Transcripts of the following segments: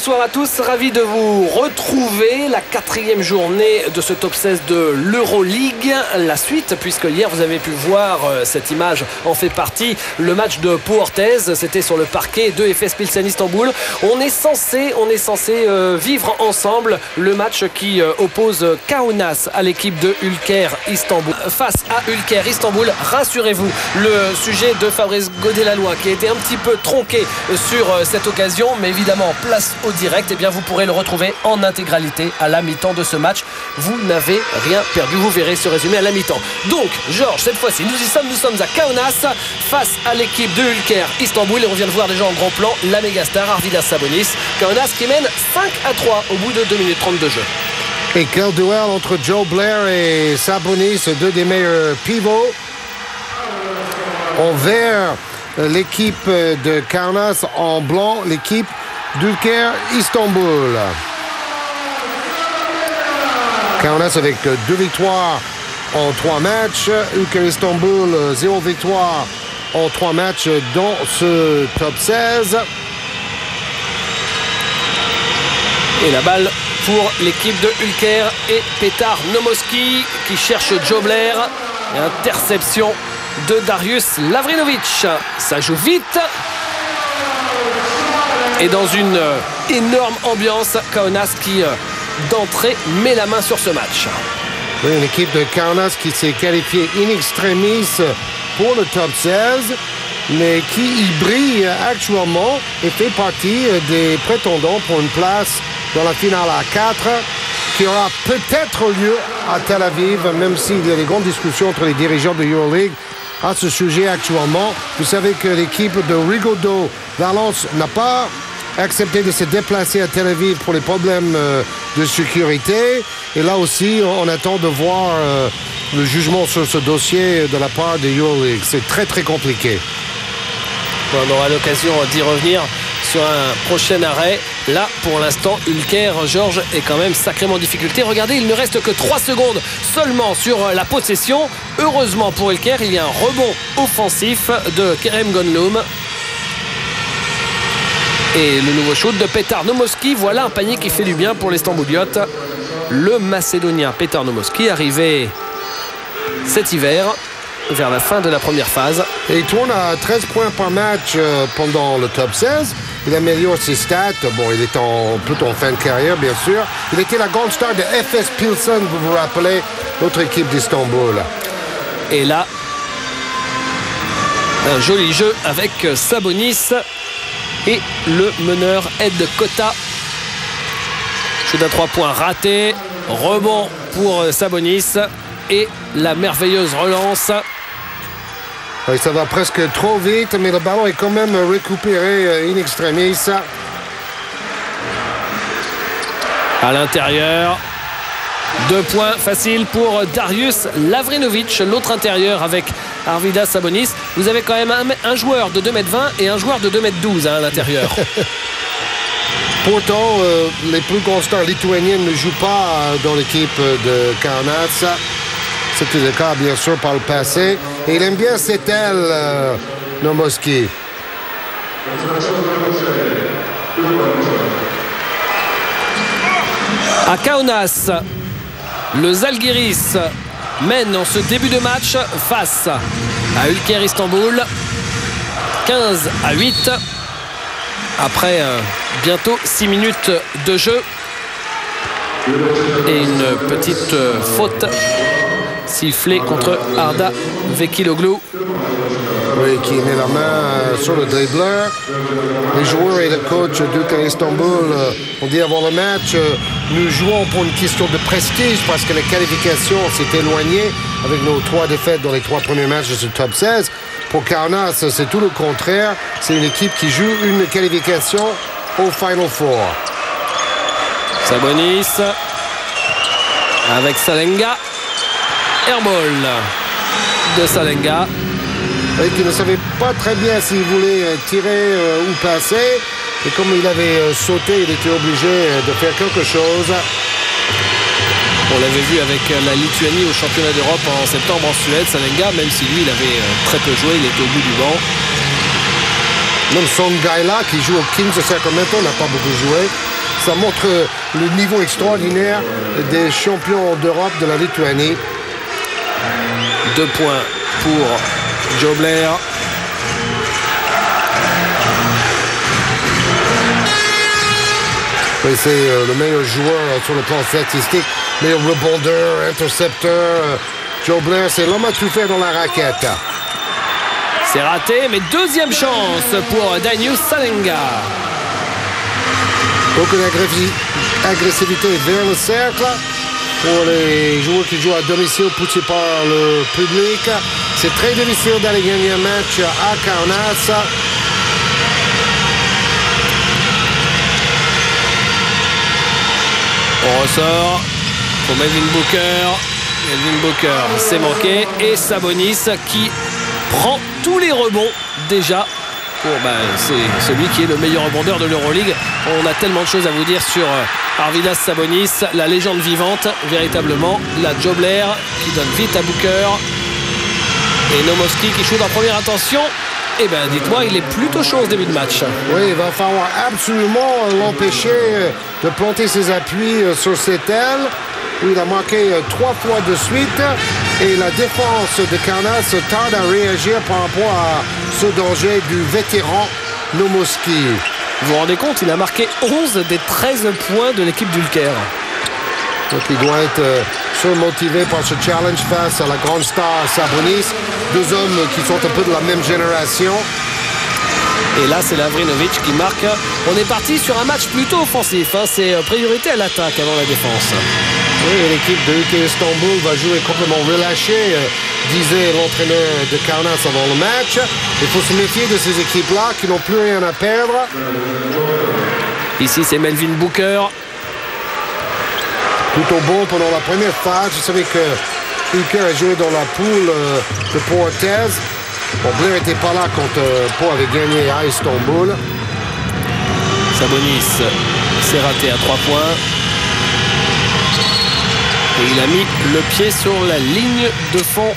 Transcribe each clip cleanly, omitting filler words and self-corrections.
bonsoir à tous, ravi de vous retrouver. La 4e journée de ce top 16 de l'Euroleague. La suite, puisque hier vous avez pu voir, cette image en fait partie, le match de Pau Orthez, c'était sur le parquet de Efes Pilsen Istanbul. On est censé vivre ensemble le match qui oppose Kaunas à l'équipe de Ülker Istanbul. Face à Ülker Istanbul, rassurez-vous, le sujet de Fabrice Godet-Lalouin qui a été un petit peu tronqué sur cette occasion, mais évidemment place au direct, et bien vous pourrez le retrouver en intégralité à la mi-temps de ce match. Vous n'avez rien perdu, vous verrez ce résumé à la mi-temps. Donc Georges, cette fois-ci nous sommes à Kaunas face à l'équipe de Ülker Istanbul, et on vient de voir déjà en grand plan la mégastar Arvydas Sabonis. Kaunas qui mène 5-3 au bout de 2 minutes 30 de jeu. Et quel duel entre Joe Blair et Sabonis, deux des meilleurs pivots. En vert, l'équipe de Kaunas, en blanc, l'équipe d'Ülker Istanbul. Kaunas avec 2 victoires en 3 matchs. Ülker Istanbul, 0 victoire en 3 matchs dans ce top 16. Et la balle pour l'équipe de Ülker et Petar Nomoski qui cherche Joe Blair. Et interception de Darius Lavrinovic. Ça joue vite. Et dans une énorme ambiance, Kaunas qui d'entrée met la main sur ce match. Oui, une équipe de Kaunas qui s'est qualifiée in extremis pour le top 16, mais qui y brille actuellement et fait partie des prétendants pour une place dans la finale à 4 qui aura peut-être lieu à Tel Aviv, même s'il y a des grandes discussions entre les dirigeants de EuroLeague à ce sujet actuellement. Vous savez que l'équipe de Rigaudot Valence n'a pas accepté de se déplacer à Tel Aviv pour les problèmes de sécurité. Et là aussi, on attend de voir le jugement sur ce dossier de la part de EuroLeague. C'est très, très compliqué. On aura l'occasion d'y revenir sur un prochain arrêt. Là, pour l'instant, Ülker, Georges, est quand même sacrément en difficulté. Regardez, il ne reste que 3 secondes seulement sur la possession. Heureusement pour Ülker, il y a un rebond offensif de Kerem Gonloum. Et le nouveau shoot de Petar Nomoski. Voilà un panier qui fait du bien pour les Stambouliotes. Le Macédonien Petar Nomoski, arrivé cet hiver, vers la fin de la première phase. Et il tourne à 13 points par match pendant le top 16. Il améliore ses stats. Bon, il est plutôt en fin de carrière, bien sûr. Il était la grande star de Efes Pilsen, vous vous rappelez, notre équipe d'Istanbul. Et là, un joli jeu avec Sabonis et le meneur Ed Kota. Shoot à 3 points raté. Rebond pour Sabonis. Et la merveilleuse relance. Oui, ça va presque trop vite, mais le ballon est quand même récupéré in extremis. À l'intérieur, 2 points faciles pour Darius Lavrinovic, l'autre intérieur avec Arvydas Sabonis. Vous avez quand même un joueur de 2,20 m et un joueur de 2,12 m à l'intérieur. Pourtant, les plus constants lituaniens ne jouent pas dans l'équipe de Kaunas. C'était le cas, bien sûr, par le passé. Et il aime bien cette aile, Nomoski. À Kaunas, le Zalgiris mène en ce début de match face à Ülker Istanbul. 15-8. Après bientôt 6 minutes de jeu. Et une petite faute sifflé contre Arda Vekiloglu. Oui, qui met la main sur le dribbleur. Les joueurs et le coach d'Ülker Istanbul ont dit avant le match, nous jouons pour une question de prestige parce que la qualification s'est éloignée avec nos 3 défaites dans les 3 premiers matchs de ce top 16. Pour Kaunas, c'est tout le contraire. C'est une équipe qui joue une qualification au Final Four. Sabonis avec Salenga. Airball de Salenga. Et qui ne savait pas très bien s'il voulait tirer ou passer. Et comme il avait sauté, il était obligé de faire quelque chose. On l'avait vu avec la Lituanie au championnat d'Europe en septembre en Suède. Salenga, même si lui, il avait très peu joué, il était au bout du banc. Même Songaila, qui joue aux Kings de Sacramento, n'a pas beaucoup joué. Ça montre le niveau extraordinaire des champions d'Europe de la Lituanie. 2 points pour Joe Blair. Oui, c'est le meilleur joueur sur le plan statistique, meilleur rebondeur, intercepteur. Joe Blair, c'est l'homme à tout faire dans la raquette. C'est raté, mais deuxième chance pour Danius Salenga. Beaucoup d'agressivité vers le cercle. Pour les joueurs qui jouent à domicile poussés par le public, c'est très difficile d'aller gagner un match à Kaunas. On ressort pour Melvin Booker. Melvin Booker, c'est manqué. Et Sabonis qui prend tous les rebonds déjà. C'est celui qui est le meilleur rebondeur de l'Euroleague. On a tellement de choses à vous dire sur Arvydas Sabonis, la légende vivante, véritablement. La Joe Blair qui donne vite à Booker. Et Nomoski qui shoot en première intention. Eh bien, dites-moi, il est plutôt chaud au début de match. Oui, il va falloir absolument l'empêcher de planter ses appuis sur cette aile. Il a marqué 3 fois de suite. Et la défense de Kaunas tarde à réagir par rapport à ce danger du vétéran Nomoski. Vous vous rendez compte, il a marqué 11 des 13 points de l'équipe d'Ulker. Donc il doit être surmotivé par ce challenge face à la grande star Sabonis. 2 hommes qui sont un peu de la même génération. Et là, c'est Lavrinovic qui marque. On est parti sur un match plutôt offensif. C'est priorité à l'attaque avant la défense. Oui, l'équipe de UK Istanbul va jouer complètement relâchée, disait l'entraîneur de Kaunas avant le match. Il faut se méfier de ces équipes-là qui n'ont plus rien à perdre. Ici, c'est Melvin Booker. Plutôt bon pendant la première phase. Je savais que UK a joué dans la poule de Portez. Bon, Blair n'était pas là quand Pau avait gagné à Istanbul. Sabonis s'est raté à 3 points. Et il a mis le pied sur la ligne de fond,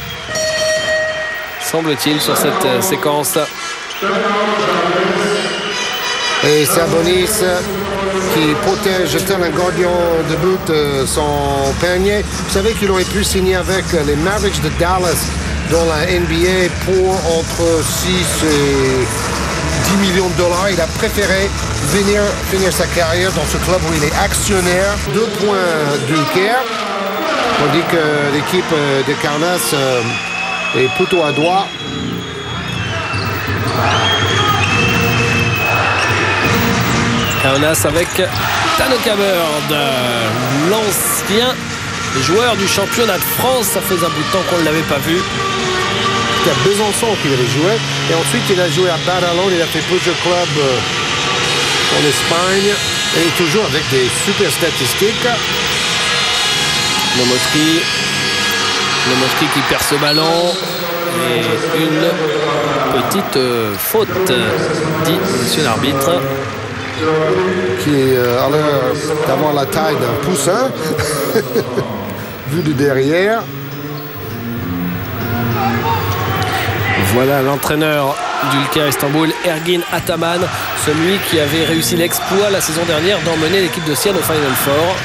semble-t-il, sur cette séquence. Et Sabonis qui protège tel un gardien de but son panier. Vous savez qu'il aurait pu signer avec les Mavericks de Dallas dans la NBA pour entre 6 et 10 millions de dollars. Il a préféré venir finir sa carrière dans ce club où il est actionnaire. 2 points d'Ulker. Tandis que l'équipe de Kaunas est plutôt à droite. Kaunas avec Tanoka Bird, l'ancien joueur du championnat de France. Ça faisait un bout de temps qu'on ne l'avait pas vu. C'était à Besançon qu'il avait joué. Et ensuite, il a joué à Badalone. Il a fait plusieurs clubs en Espagne. Et toujours avec des super statistiques. Nomoski qui perd ce ballon. Et une petite faute, dit monsieur l'arbitre. Qui a l'air d'avoir la taille d'un poussin, vu de derrière. Voilà l'entraîneur d'Ulker Istanbul, Ergin Ataman, celui qui avait réussi l'exploit la saison dernière d'emmener l'équipe de Sienne au Final Four.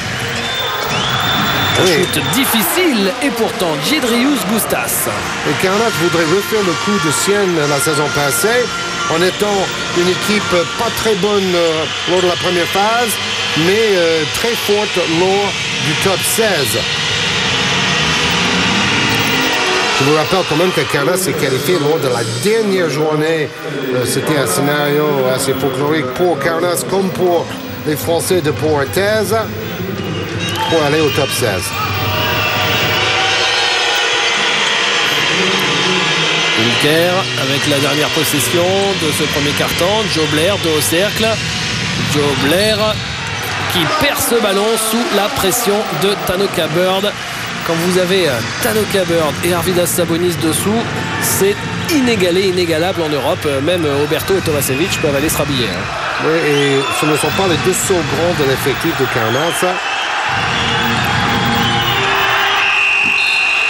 Un shoot difficile et pourtant Jedrius Gustas. Et Kaunas voudrait refaire le coup de Sienne la saison passée en étant une équipe pas très bonne lors de la première phase, mais très forte lors du top 16. Je vous rappelle quand même que Kaunas s'est qualifié lors de la dernière journée. C'était un scénario assez folklorique pour Kaunas comme pour les Français de Portez pour aller au top 16. Ulker avec la dernière possession de ce premier quart-temps. Joe Blair dos au cercle. Joe Blair qui perd ce ballon sous la pression de Tanoka Bird. Quand vous avez Tanoka Bird et Arvydas Sabonis dessous, c'est inégalable en Europe. Même Oberto et Tomasevic peuvent aller se rhabiller. Oui, et ce ne sont pas les deux sauts grands de l'effectif de Kaunas.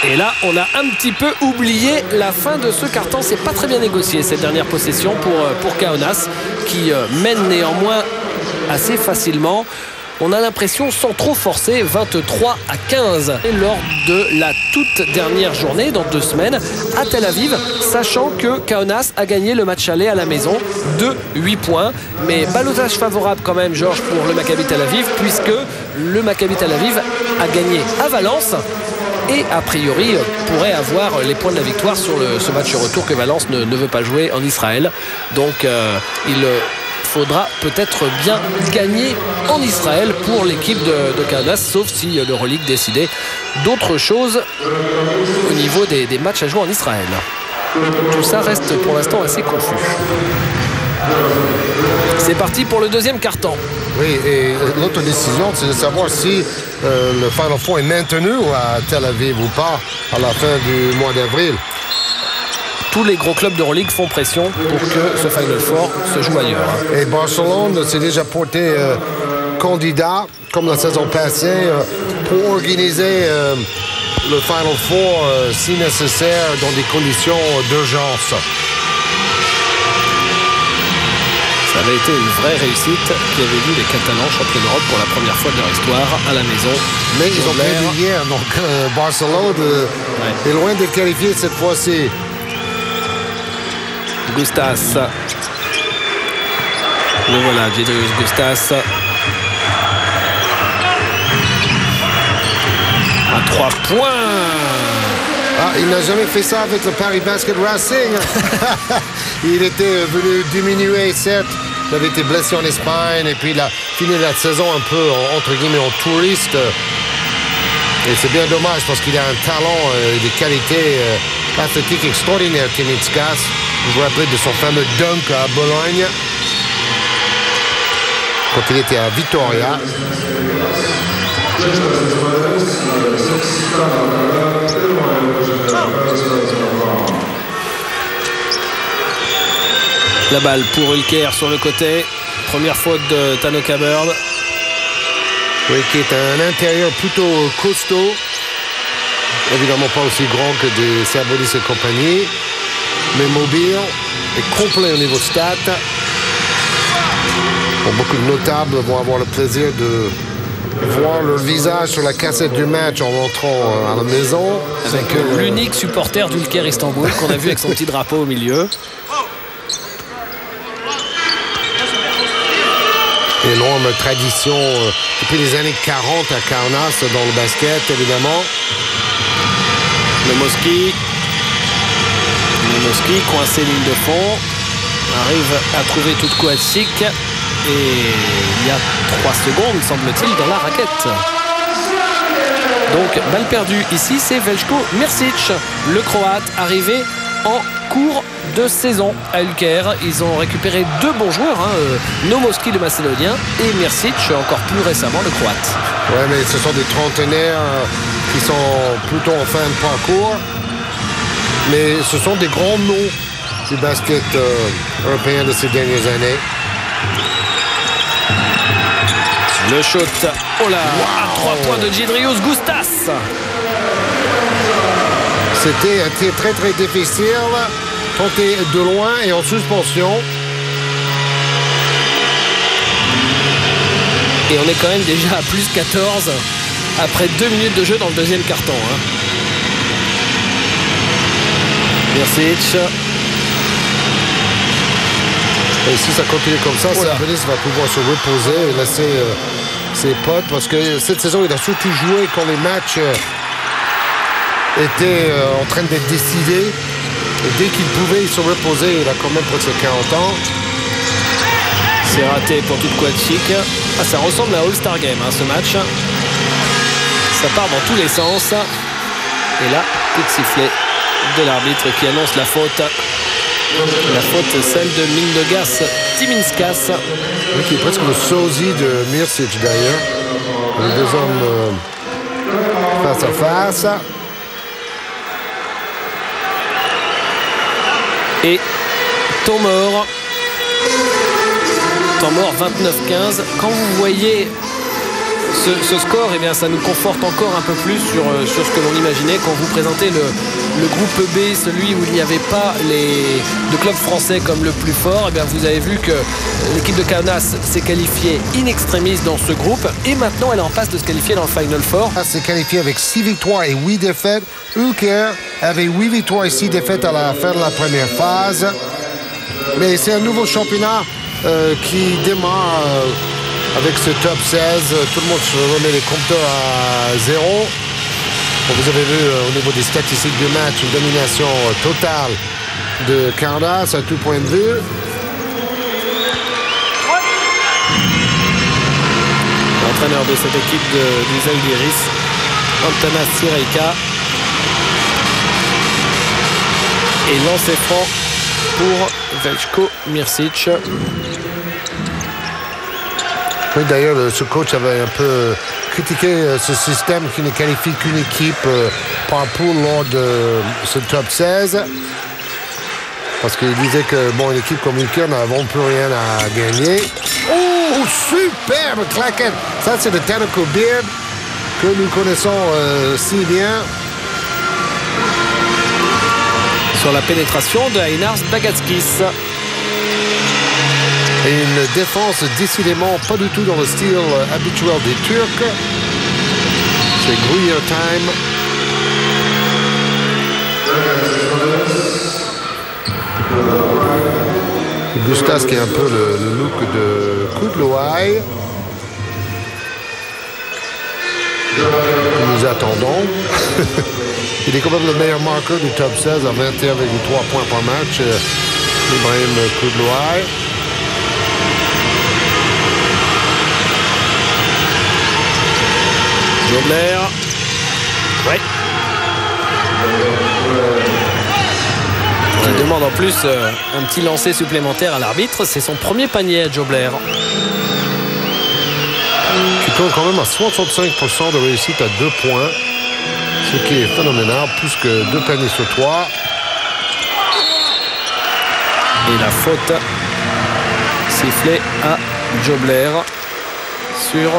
Et là, on a un petit peu oublié la fin de ce carton. C'est pas très bien négocié cette dernière possession pour Kaunas, qui mène néanmoins assez facilement. on a l'impression, sans trop forcer, 23-15. Et lors de la toute dernière journée, dans 2 semaines, à Tel Aviv, sachant que Kaunas a gagné le match aller à la maison de 8 points. Mais ballottage favorable quand même, Georges, pour le Maccabi Tel Aviv, puisque le Maccabi Tel Aviv a gagné à Valence et a priori pourrait avoir les points de la victoire sur ce match retour que Valence ne veut pas jouer en Israël. Donc il faudra peut-être bien gagner en Israël pour l'équipe de Kaunas, sauf si l'Euroleague décidait d'autre chose au niveau des matchs à jouer en Israël. Tout ça reste pour l'instant assez confus. C'est parti pour le deuxième quart-temps. Oui, et l'autre décision, c'est de savoir si le Final Four est maintenu à Tel Aviv ou pas à la fin du mois d'avril. Tous les gros clubs d'Euroleague font pression pour que ce Final Four se joue ailleurs. Et Barcelone s'est déjà porté candidat, comme la saison passée, pour organiser le Final Four, si nécessaire, dans des conditions d'urgence. Ça avait été une vraie réussite qui avait vu les Catalans champions d'Europe pour la première fois de leur histoire à la maison. Mais ils ont perdu hier, donc Barcelone est loin de qualifier cette fois-ci. Gustas. Le voilà, Jedrius Gustas. À 3 points. Ah, il n'a jamais fait ça avec le Paris Basket Racing. Il était venu diminuer, certes. Il avait été blessé en Espagne et puis il a fini la saison un peu, entre guillemets, en touriste. Et c'est bien dommage parce qu'il a un talent et des qualités athlétiques extraordinaires, Timitskas. Vous vous rappelez de son fameux dunk à Bologne quand il était à Vitoria. La balle pour Ulker sur le côté. Première faute de Tanoka Bird. Oui, qui est un intérieur plutôt costaud. Évidemment pas aussi grand que des Sabonis et compagnie. Mais mobile et complet au niveau stat. Bon, beaucoup de notables vont avoir le plaisir de voir leur visage sur la cassette du match en rentrant à la maison. Avec l'unique supporter d'Ulker Istanbul qu'on a vu avec son petit drapeau au milieu. Énorme tradition depuis les années 40 à Kaunas dans le basket, évidemment. Nemoski coincé ligne de fond, arrive à trouver tout Kouatsik et il y a 3 secondes, semble-t-il, dans la raquette. Donc, balle perdue ici, c'est Veljko Mirčić, le Croate, arrivé en cours de saison à Ulker. Ils ont récupéré 2 bons joueurs, Nomoski le Macédonien et Mirčić encore plus récemment le Croate. Ouais, mais ce sont des trentenaires qui sont plutôt en fin de parcours, mais ce sont des grands noms du basket européen de ces dernières années. Le shoot, oh là, à 3 points de Jedrius Gustas. C'était un tir très très difficile, tenté de loin et en suspension. Et on est quand même déjà à plus 14 après 2 minutes de jeu dans le deuxième carton. Mirčić. Et si ça continue comme ça, Sabonis va pouvoir se reposer et laisser ses potes, parce que cette saison, il a surtout joué quand les matchs étaient en train d'être décidés. Et dès qu'il pouvait se reposer, il a quand même presque 40 ans. C'est raté pour tout Kouatsik. Ah, ça ressemble à All-Star Game, ce match. Ça part dans tous les sens. Et là, coup de sifflet de l'arbitre qui annonce la faute. La faute, celle de Mindaugas Timinskas. Oui, qui est presque le sosie de Mirčić d'ailleurs. Les 2 hommes face à face. Et temps mort. Temps mort 29-15. Quand vous voyez ce score, eh bien, ça nous conforte encore un peu plus sur ce que l'on imaginait quand vous présentez le groupe B, celui où il n'y avait pas de clubs français comme le plus fort. Eh bien, vous avez vu que l'équipe de Kaunas s'est qualifiée in extremis dans ce groupe et maintenant elle est en passe de se qualifier dans le Final Four. Elle s'est qualifiée avec 6 victoires et 8 défaites. Ulker avait 8 victoires et 6 défaites à la fin de la première phase. Mais c'est un nouveau championnat qui démarre avec ce top 16. Tout le monde se remet les compteurs à 0. Bon, vous avez vu au niveau des statistiques du match une domination totale de Kaunas à tout point de vue. L'entraîneur de cette équipe du Žalgiris, Antanas Sireika. Et lancé franc pour Veljko Mirsic. Oui, d'ailleurs, ce coach avait un peu critiqué ce système qui ne qualifie qu'une équipe par poule lors de ce top 16. Parce qu'il disait que, bon, une équipe comme Ulker n'avons plus rien à gagner. Oh, superbe claquette! Ça, c'est le Tanaco Beard que nous connaissons si bien. Sur la pénétration de Einars Bagatskis. Et une défense décidément pas du tout dans le style habituel des Turcs. C'est Gruyer time. Gustas qui est un peu le look de Kudloai. Nous attendons. Il est quand même le meilleur marqueur du top 16 à 21,3 points par match. Ibrahim Kudloai. Jobler. Ouais. Qui demande en plus un petit lancer supplémentaire à l'arbitre. C'est son premier panier à Jobler. Qui tourne quand même à 65% de réussite à 2 points. Ce qui est phénoménal. Plus que 2 paniers sur 3. Et la faute sifflée à Jobler sur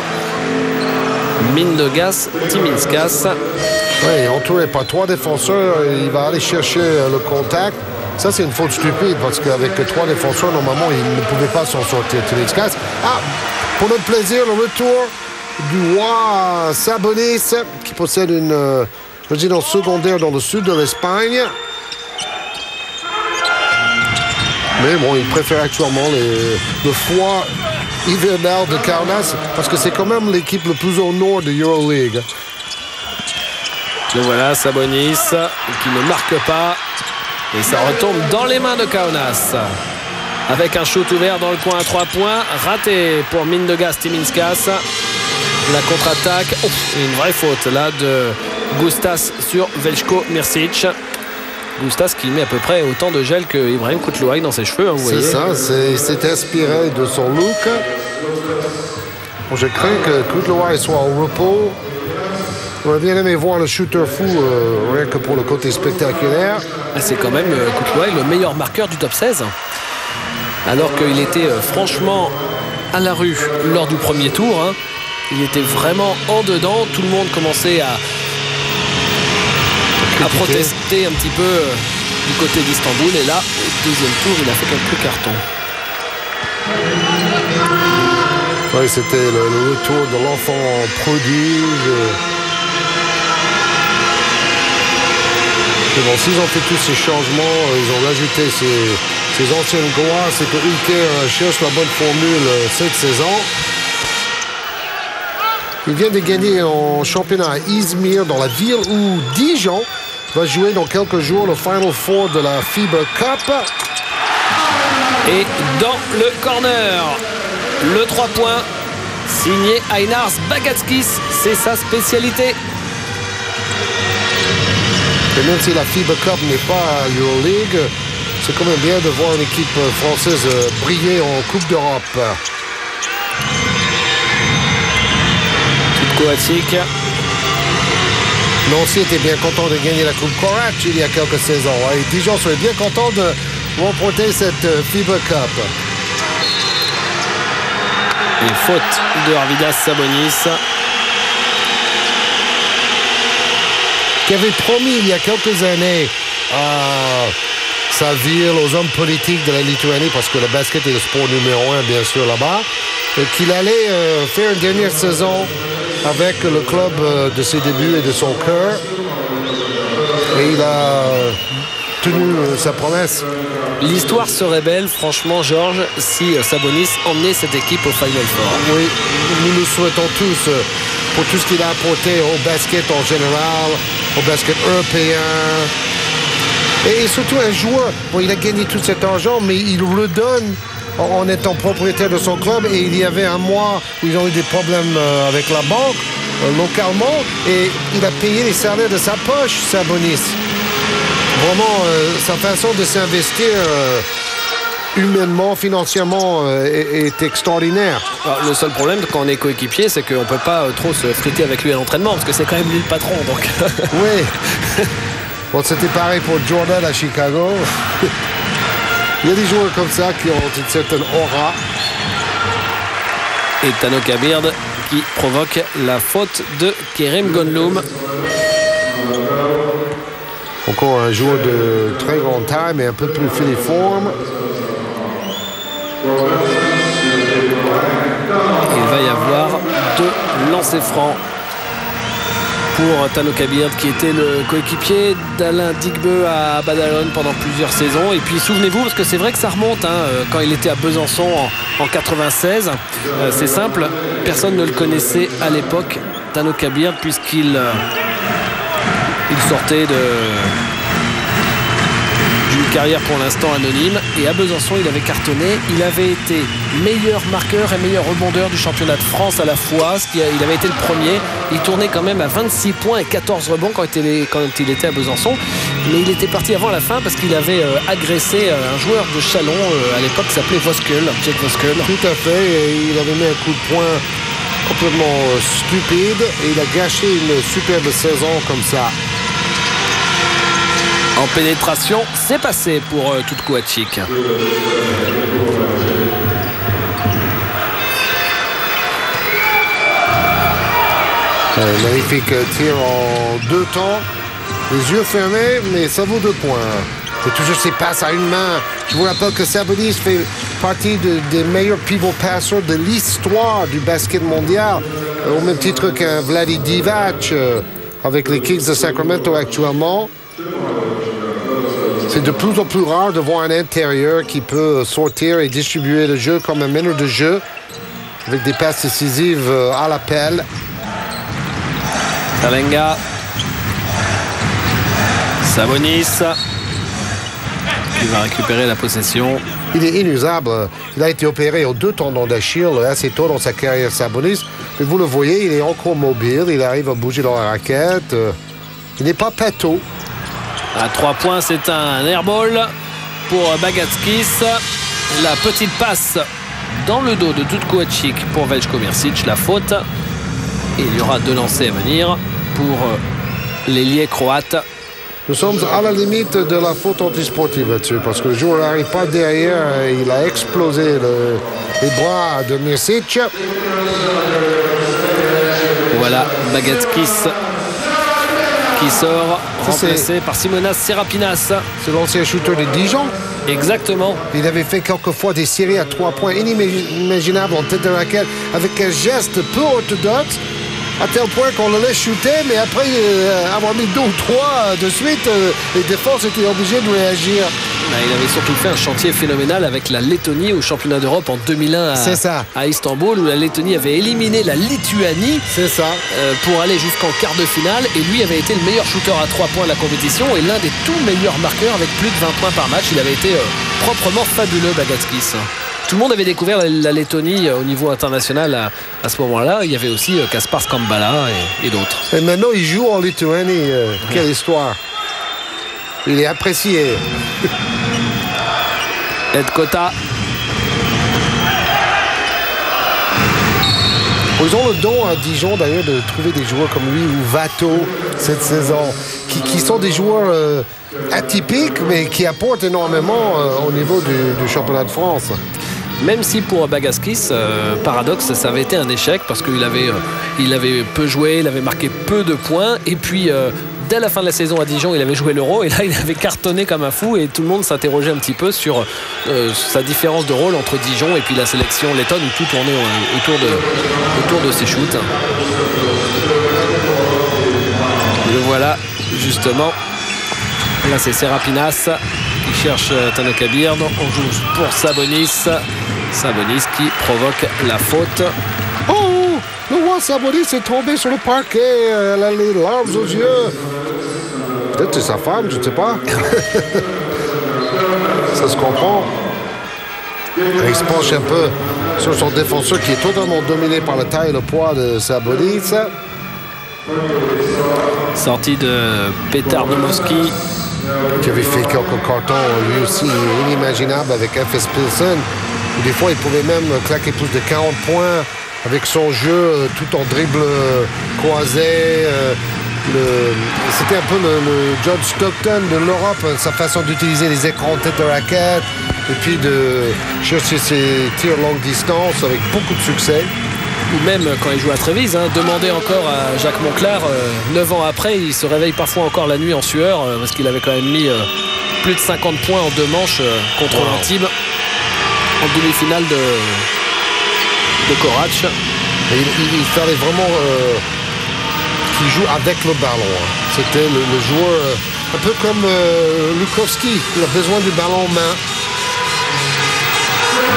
Mindaugas Timinskas. Oui, entouré par 3 défenseurs, il va aller chercher le contact. Ça, c'est une faute stupide parce qu'avec 3 défenseurs, normalement, il ne pouvait pas s'en sortir. Timinskas. Ah, pour notre plaisir, le retour du roi Sabonis qui possède une résidence secondaire dans le sud de l'Espagne. Mais bon, il préfère actuellement le froid hivernal de Kaunas parce que c'est quand même l'équipe le plus au nord de EuroLeague. Donc voilà, Sabonis qui ne marque pas et ça retombe dans les mains de Kaunas avec un shoot ouvert dans le coin à 3 points raté pour Mindaugas Timinskas. La contre-attaque, une vraie faute là de Gustas sur Veljko Mirsic. Gustas qui met à peu près autant de gel que Ibrahim Kutluay dans ses cheveux, hein, vous voyez. C'est ça, c'est inspiré de son look. Bon, je crains que Kutluay soit au repos. J'aurais bien aimé voir le shooter fou, rien que pour le côté spectaculaire. C'est quand même Kutluay le meilleur marqueur du top 16. Alors qu'il était franchement à la rue lors du premier tour. Hein. Il était vraiment en dedans. Tout le monde commençait à protester un petit peu du côté d'Istanbul. Et là, au deuxième tour, il a fait quelques cartons. Oui, c'était le retour de l'enfant prodige. Mais bon, s'ils ont fait tous ces changements, ils ont rajouté ces anciennes gloires, c'est que Ulker cherche la bonne formule cette saison. Il vient de gagner en championnat à Izmir, dans la ville où Dijon va jouer dans quelques jours le Final Four de la FIBA Cup. Et dans le corner, le 3 points signé Einars Bagatskis, c'est sa spécialité. Et même si la FIBA Cup n'est pas à EuroLeague, c'est quand même bien de voir une équipe française briller en Coupe d'Europe. Kovacic. Nancy était bien content de gagner la Coupe Korac il y a quelques saisons. Et Dijon serait bien content de remporter cette FIBA Cup. Une faute de Arvydas Sabonis. qui avait promis il y a quelques années à sa ville, aux hommes politiques de la Lituanie, parce que le basket est le sport numéro 1, bien sûr, là-bas, qu'il allait faire une dernière saison avec le club de ses débuts et de son cœur. Et il a tenu sa promesse. L'histoire serait belle, franchement, Georges, si Sabonis emmenait cette équipe au Final Four. Oui, nous le souhaitons tous pour tout ce qu'il a apporté au basket en général, au basket européen. Et surtout un joueur, bon, il a gagné tout cet argent, mais il redonne en étant propriétaire de son club. Et il y avait un mois où ils ont eu des problèmes avec la banque, localement, et il a payé les salaires de sa poche, Sabonis. Vraiment, sa façon de s'investir humainement, financièrement, est extraordinaire. Alors, le seul problème quand on est coéquipier, c'est qu'on ne peut pas trop se friter avec lui à l'entraînement, parce que c'est quand même lui le patron. Donc. Oui. Bon, c'était pareil pour Jordan à Chicago. Il y a des joueurs comme ça qui ont une certaine aura. Et Tano Kabird qui provoque la faute de Kerim Gonloum. Encore un joueur de très grande taille, mais un peu plus filiforme. Il va y avoir 2 lancers francs pour Tano Kabird, qui était le coéquipier d'Alain Digbeu à Badalone pendant plusieurs saisons. Et puis souvenez-vous, parce que c'est vrai que ça remonte, quand il était à Besançon en 96. C'est simple, personne ne le connaissait à l'époque, Tano Kabird, puisqu'il sortait d'une carrière pour l'instant anonyme, et à Besançon il avait cartonné. Il avait été meilleur marqueur et meilleur rebondeur du championnat de France à la fois, il avait été le premier. Il tournait quand même à 26 points et 14 rebonds quand il était à Besançon, mais il était parti avant la fin parce qu'il avait agressé un joueur de Chalon à l'époque qui s'appelait Voskuhl, Jake Voskuhl. Tout à fait, et il avait mis un coup de poing complètement stupide et il a gâché une superbe saison comme ça. En pénétration, c'est passé pour Tutkuachik. Magnifique tir en 2 temps. Les yeux fermés, mais ça vaut 2 points. C'est toujours ses passes à une main. Je vous rappelle que Sabonis fait partie des meilleurs pivot passeurs de l'histoire du basket mondial, au même titre qu'un Vladi Divac avec les Kings de Sacramento actuellement. C'est de plus en plus rare de voir un intérieur qui peut sortir et distribuer le jeu comme un meneur de jeu avec des passes décisives à l'appel. Salenga. Sabonis qui va récupérer la possession. Il est inusable. Il a été opéré aux 2 tendons d'Achille assez tôt dans sa carrière, Sabonis. Mais vous le voyez, il est encore mobile. Il arrive à bouger dans la raquette. Il n'est pas pâteau. À 3 points, c'est un airball pour Bagatskis. La petite passe dans le dos de Tutkuachik pour Veljko Mirčić, la faute. Et il y aura 2 lancers à venir pour l'ailier croate. Nous sommes à la limite de la faute antisportive là-dessus, parce que le joueur n'arrive pas derrière. Il a explosé les bras de Mirčić. Voilà Bagatskis qui sort, remplacé par Simonas Serapinas. C'est l'ancien shooter de Dijon. Exactement. Il avait fait quelquefois des séries à 3 points inimaginables en tête de raquette avec un geste peu orthodoxe, à tel point qu'on le laisse shooter, mais après avoir mis 2 ou 3 de suite, les défenses étaient obligées de réagir. Il avait surtout fait un chantier phénoménal avec la Lettonie au championnat d'Europe en 2001 à Istanbul, où la Lettonie avait éliminé la Lituanie pour aller jusqu'en quart de finale, et lui avait été le meilleur shooter à 3 points de la compétition et l'un des tout meilleurs marqueurs avec plus de 20 points par match. Il avait été proprement fabuleux, Bagatskis. Tout le monde avait découvert la Lettonie au niveau international à ce moment-là. Il y avait aussi Kaspars Kambala et d'autres. Et maintenant, il joue en Lituanie. Quelle histoire. Il est apprécié. Ed Kota. Ils ont le don à Dijon d'ailleurs de trouver des joueurs comme lui ou Vato cette saison, qui sont des joueurs atypiques mais qui apportent énormément au niveau du championnat de France. Même si pour Bagatskis, paradoxe, ça avait été un échec parce qu'il avait peu joué, il avait marqué peu de points, et puis dès la fin de la saison à Dijon, il avait joué l'Euro et là il avait cartonné comme un fou et tout le monde s'interrogeait un petit peu sur sa différence de rôle entre Dijon et puis la sélection lettonne où tout tournait autour de ses shoots. Le voilà justement. Là c'est Serapinas qui cherche Tanaka Beard. On joue pour Sabonis. Sabonis qui provoque la faute. Oh, le roi Sabonis est tombé sur le parquet. Elle a les larmes aux yeux. Peut-être c'est sa femme, je ne sais pas. Ça se comprend. Il se penche un peu sur son défenseur qui est totalement dominé par la taille et le poids de Sabonis. Sortie de Petar Nomoski qui avait fait quelques cartons lui aussi inimaginables avec FS Pilsen. Des fois, il pouvait même claquer plus de 40 points avec son jeu tout en dribble croisé. C'était un peu le John Stockton de l'Europe, sa façon d'utiliser les écrans tête de raquette et puis de chercher ses tirs longue distance avec beaucoup de succès. Ou même quand il joue à Trévise, demander encore à Jacques Monclar, 9 ans après, il se réveille parfois encore la nuit en sueur parce qu'il avait quand même mis plus de 50 points en 2 manches contre l'Antibes en demi-finale de Korac. Il fallait vraiment qu'il joue avec le ballon. C'était le joueur un peu comme Lukowski, il a besoin du ballon en main.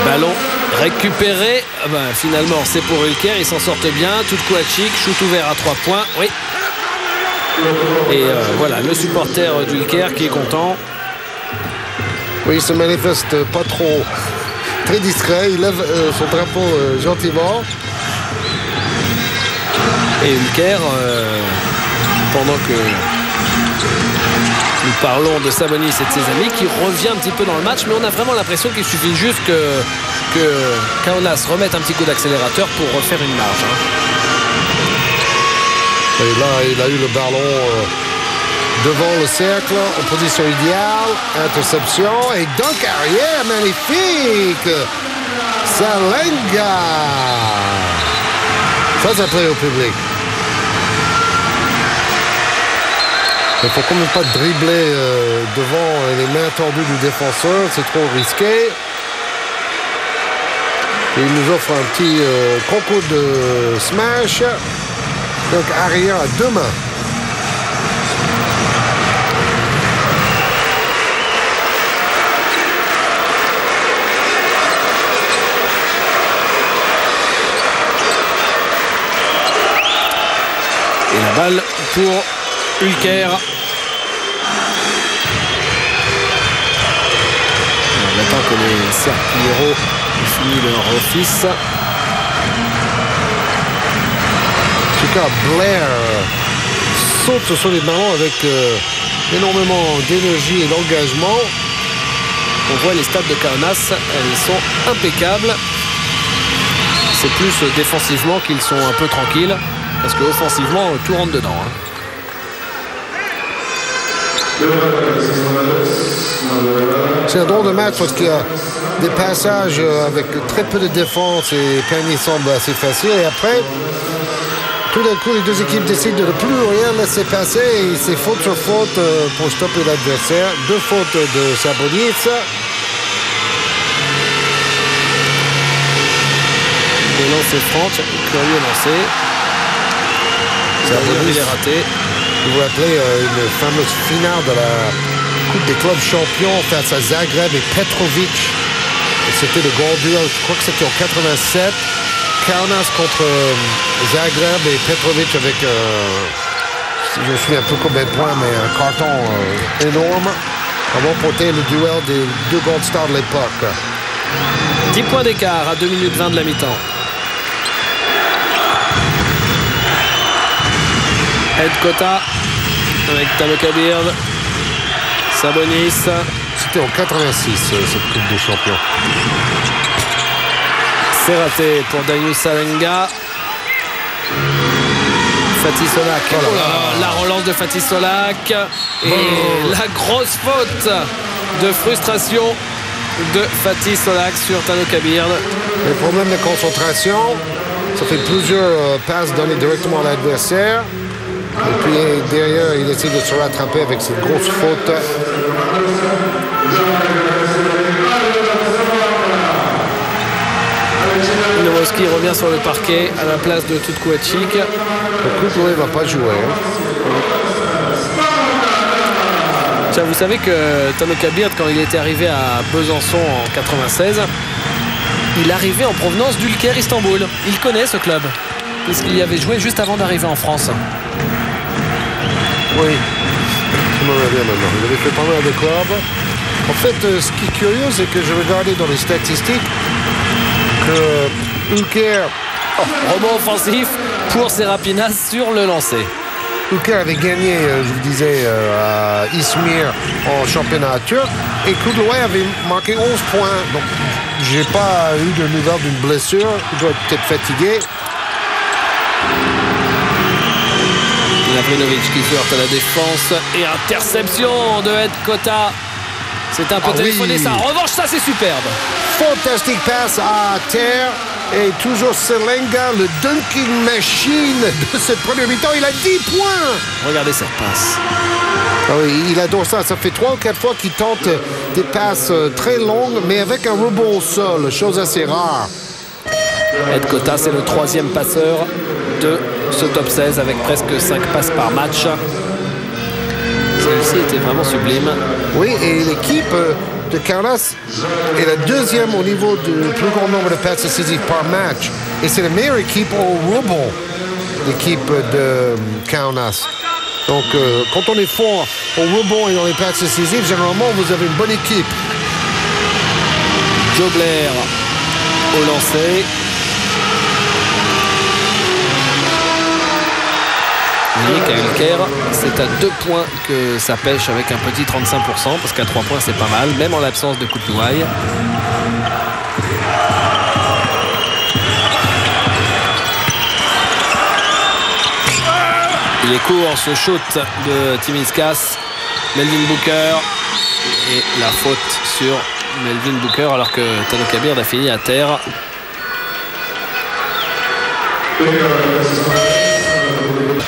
Ballon récupéré, finalement c'est pour Ulker, il s'en sortent bien, tout Kouachik, shoot ouvert à 3 points, oui. Et voilà, le supporter d'Ulker qui est content. Oui, il se manifeste pas trop, très discret, il lève son drapeau gentiment. Et Ulker, pendant que nous parlons de Sabonis et de ses amis, qui revient un petit peu dans le match, mais on a vraiment l'impression qu'il suffit juste que Kaunas remette un petit coup d'accélérateur pour refaire une marge. Et là, il a eu le ballon devant le cercle, en position idéale, interception et dunk arrière, magnifique! Salenga! Ça plaît au public. Il ne faut quand même pas dribbler devant les mains tendues du défenseur, c'est trop risqué. Et il nous offre un petit concours de smash. Donc arrière à 2 mains. Et la balle pour Ulker. On attend que les Serpillero finissent leur office. En tout cas, Blair saute sur les ballons avec énormément d'énergie et d'engagement. On voit les stats de Kaunas, elles sont impeccables. C'est plus défensivement qu'ils sont un peu tranquilles, parce qu'offensivement, tout rentre dedans. C'est un drôle de match parce qu'il y a des passages avec très peu de défense et panier semble assez facile. Et après, tout d'un coup, les deux équipes décident de ne plus rien laisser passer. Et c'est faute sur faute pour stopper l'adversaire. 2 fautes de Sabonis. Le lancer franc, curieux lancer. Sabonis est raté. Vous vous rappelez une fameuse finale de la Coupe des clubs champions face à Zagreb et Petrovic. C'était le grand duel, je crois que c'était en 87. Kaunas contre Zagreb et Petrovic avec, je me souviens un peu combien de points, mais un carton énorme. On va remporter le duel des 2 grandes stars de l'époque. 10 points d'écart à 2 minutes 20 de la mi-temps. Ed Kota avec Tanaka Beard. Sabonis. C'était en 86 cette Coupe des Champions. C'est raté pour Darius Salenga. Fatih Solak. Oh, la relance de Fatih Solak. Et la grosse faute de frustration de Fatih Solak sur Tanaka Beard. Les problèmes de concentration. Ça fait plusieurs passes données directement à l'adversaire. Et puis derrière, il essaie de se rattraper avec cette grosse faute. Nowoski revient sur le parquet à la place de Tutkuachik. Kudloé ne va pas jouer. Tiens, vous savez que Tanoka Beard, quand il était arrivé à Besançon en 96, il arrivait en provenance d'Ülker Istanbul. Il connaît ce club, puisqu'il y avait joué juste avant d'arriver en France. Oui, je me reviens maintenant. Il avait fait pas mal de clubs. En fait, ce qui est curieux, c'est que je regardais dans les statistiques que Ülker... rebond offensif pour Serapinas sur le lancer. Ülker avait gagné, je vous disais, à Izmir en championnat turc. Et Kudloé avait marqué 11 points. Donc, j'ai pas eu de nouvelles d'une blessure. Il doit être peut-être fatigué. Lavrinovic qui se heurte à la défense. Et interception de Ed Kota. C'est un peu téléphoné, oui. ça. En revanche, ça, c'est superbe. Fantastique passe à terre. Et toujours Selenga, le dunking machine de cette première mi-temps. Il a 10 points. Regardez cette passe. Ah oui, il adore ça. Ça fait 3 ou 4 fois qu'il tente des passes très longues, mais avec un rebond au sol, chose assez rare. Ed Kota, c'est le 3e passeur de ce top 16 avec presque 5 passes par match. Celle-ci était vraiment sublime. Oui, et l'équipe de Kaunas est la 2e au niveau du plus grand nombre de passes décisives par match. Et c'est la meilleure équipe au rebond, l'équipe de Kaunas. Donc, quand on est fort au rebond et dans les passes décisives, généralement, vous avez une bonne équipe. Joe Blair au lancer. Vous voyez qu'à Ülker, c'est à 2 points que ça pêche avec un petit 35%, parce qu'à 3 points, c'est pas mal, même en l'absence de Kudloé. Il est court ce shoot de Timiskas. Melvin Booker. Et la faute sur Melvin Booker, alors que Tanoka Beard a fini à terre.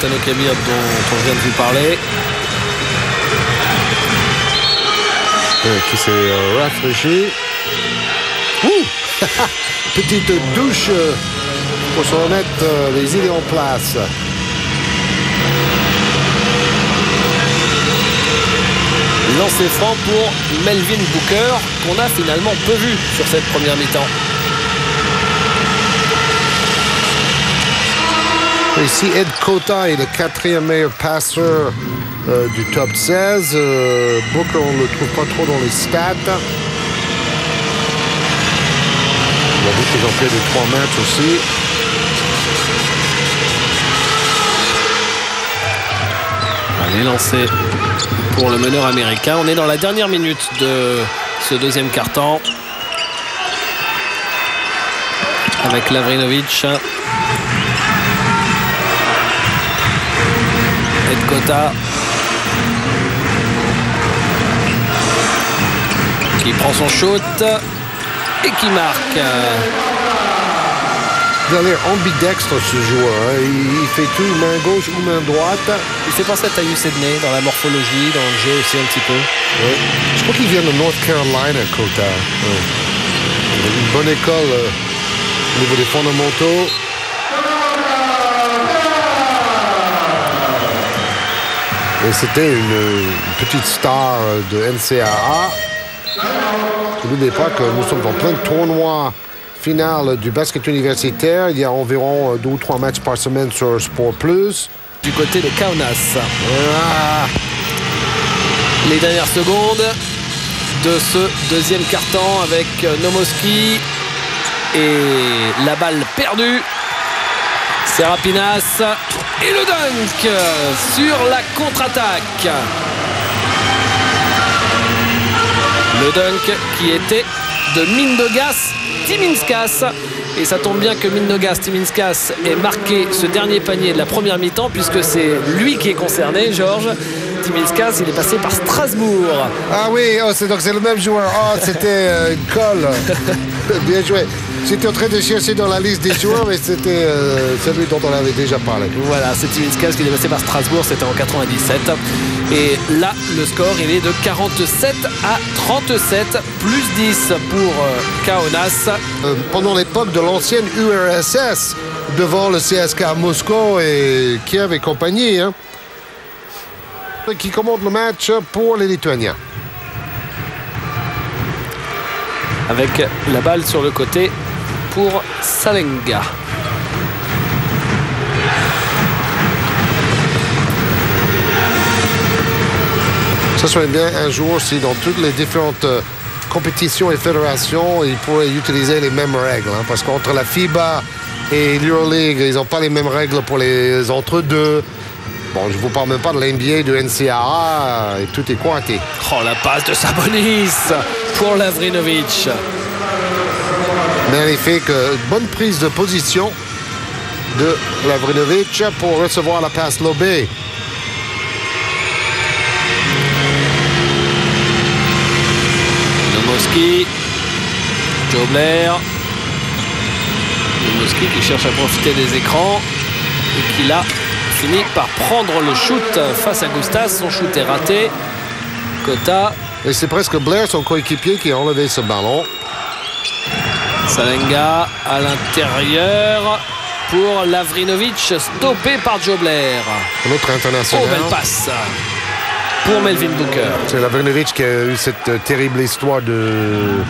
Tanoka Beard dont on vient de vous parler. Qui s'est rafraîchi. Petite douche pour se remettre les idées en place. Lancer franc pour Melvin Booker, qu'on a finalement peu vu sur cette première mi-temps. Ici, Ed Kota est le 4e meilleur passeur du top 16. Booker, on ne le trouve pas trop dans les stats. On a vu qu'ils ont fait les 3 matchs aussi. Allez, lancé pour le meneur américain. On est dans la dernière minute de ce deuxième quart-temps. Avec Lavrinovic. Ed Kota qui prend son shoot et qui marque. Il a l'air ambidextre ce joueur. Hein. Il fait tout, main gauche ou main droite. Il fait penser à Tyus Sydney dans la morphologie, dans le jeu aussi un petit peu. Oui. Je crois qu'il vient de North Carolina, Kota. Oui. Il a une bonne école au niveau des fondamentaux. Et c'était une petite star de NCAA. N'oubliez pas que nous sommes en plein tournoi final du basket universitaire. Il y a environ 2 ou 3 matchs par semaine sur Sport Plus. Du côté de Kaunas. Les dernières secondes de ce deuxième quart-temps avec Nowoski. Et la balle perdue. Serapinas. Et le dunk sur la contre-attaque. Le dunk qui était de Mindaugas Timinskas. Et ça tombe bien que Mindaugas Timinskas ait marqué ce dernier panier de la première mi-temps, puisque c'est lui qui est concerné, Georges. Timinskas, il est passé par Strasbourg. Ah oui, donc c'est le même joueur. Oh, c'était une colle. Bien joué. J'étais en train de chercher dans la liste des joueurs, mais c'était celui dont on avait déjà parlé. Voilà, c'est Tivinskas qui est passé par Strasbourg, c'était en 97. Et là, le score, il est de 47 à 37, plus 10 pour Kaunas. Pendant l'époque de l'ancienne URSS, devant le CSKA Moscou et Kiev et compagnie, hein, qui commande le match pour les Lituaniens. Avec la balle sur le côté pour Salenga. Ça serait bien un jour si dans toutes les différentes compétitions et fédérations, ils pourraient utiliser les mêmes règles. Hein, parce qu'entre la FIBA et l'Euroleague, ils n'ont pas les mêmes règles pour les entre-deux. Bon, je ne vous parle même pas de l'NBA, du NCAA, et tout est cointé. Oh, la passe de Sabonis pour Lavrinovic. Magnifique, bonne prise de position de Lavrinovic pour recevoir la passe lobée. Nomoski, Joe Blair. Nomoski qui cherche à profiter des écrans et qui là finit par prendre le shoot face à Gustas. Son shoot est raté. Kota. Et c'est presque Blair, son coéquipier, qui a enlevé ce ballon. Salenga à l'intérieur pour Lavrinovic, stoppé par Joe Blair. Notre international. Oh, belle passe pour Melvin Booker. C'est Lavrinovic qui a eu cette terrible histoire de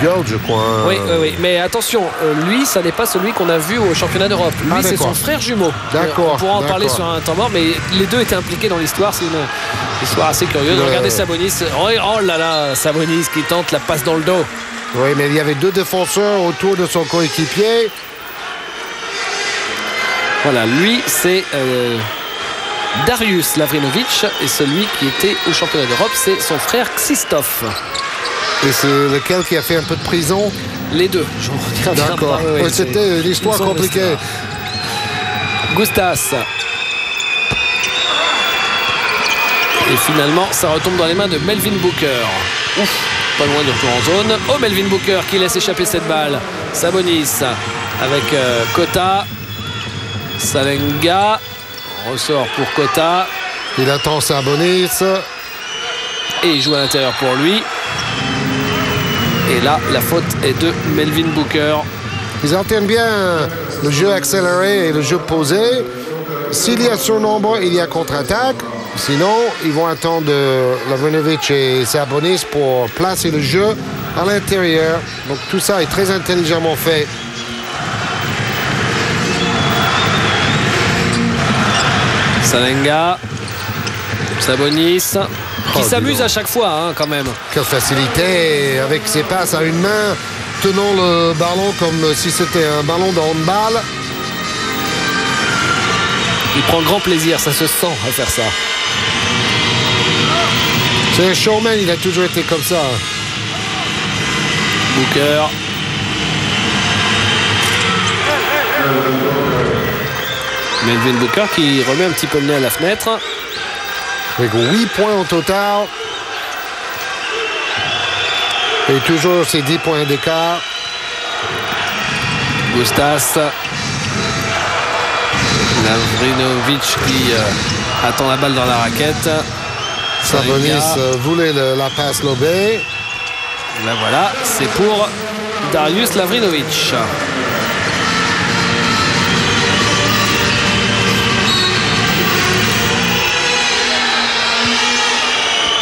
viol, je crois. Oui, mais attention, lui, ça n'est pas celui qu'on a vu au championnat d'Europe. Lui, c'est son frère jumeau. D'accord. On pourra en parler sur un temps mort, mais les deux étaient impliqués dans l'histoire. C'est une histoire assez curieuse. Regardez Sabonis. Oh là là, Sabonis qui tente la passe dans le dos. Oui, mais il y avait deux défenseurs autour de son coéquipier. Voilà, lui, c'est Darius Lavrinovic, et celui qui était au championnat d'Europe, c'est son frère Krzysztof. Et c'est lequel qui a fait un peu de prison? Les deux. D'accord. Oui, c'était une histoire compliquée. Gustas. Et finalement, ça retombe dans les mains de Melvin Booker. Ouf, pas loin du retour en zone. Oh, Melvin Booker qui laisse échapper cette balle. Sabonis avec Kota. Salenga. Ressort pour Kota. Il attend Sabonis. Et il joue à l'intérieur pour lui. Et là, la faute est de Melvin Booker. Ils alternent bien le jeu accéléré et le jeu posé. S'il y a surnombre, il y a contre-attaque. Sinon, ils vont attendre Lavrinovic et Sabonis pour placer le jeu à l'intérieur. Donc tout ça est très intelligemment fait. Salenga. Sabonis. Qui s'amuse à chaque fois, hein, quand même. Quelle facilité, avec ses passes à une main, tenant le ballon comme si c'était un ballon de handball. Il prend grand plaisir, ça se sent à faire ça. C'est un showman, il a toujours été comme ça. Booker. Melvin Booker qui remet un petit peu le nez à la fenêtre. Avec 8 points au total. Et toujours ces 10 points d'écart. Gustas. Lavrinovic qui attend la balle dans la raquette. Sabonis voulait la passe lobée. Ben voilà, c'est pour Darius Lavrinovic.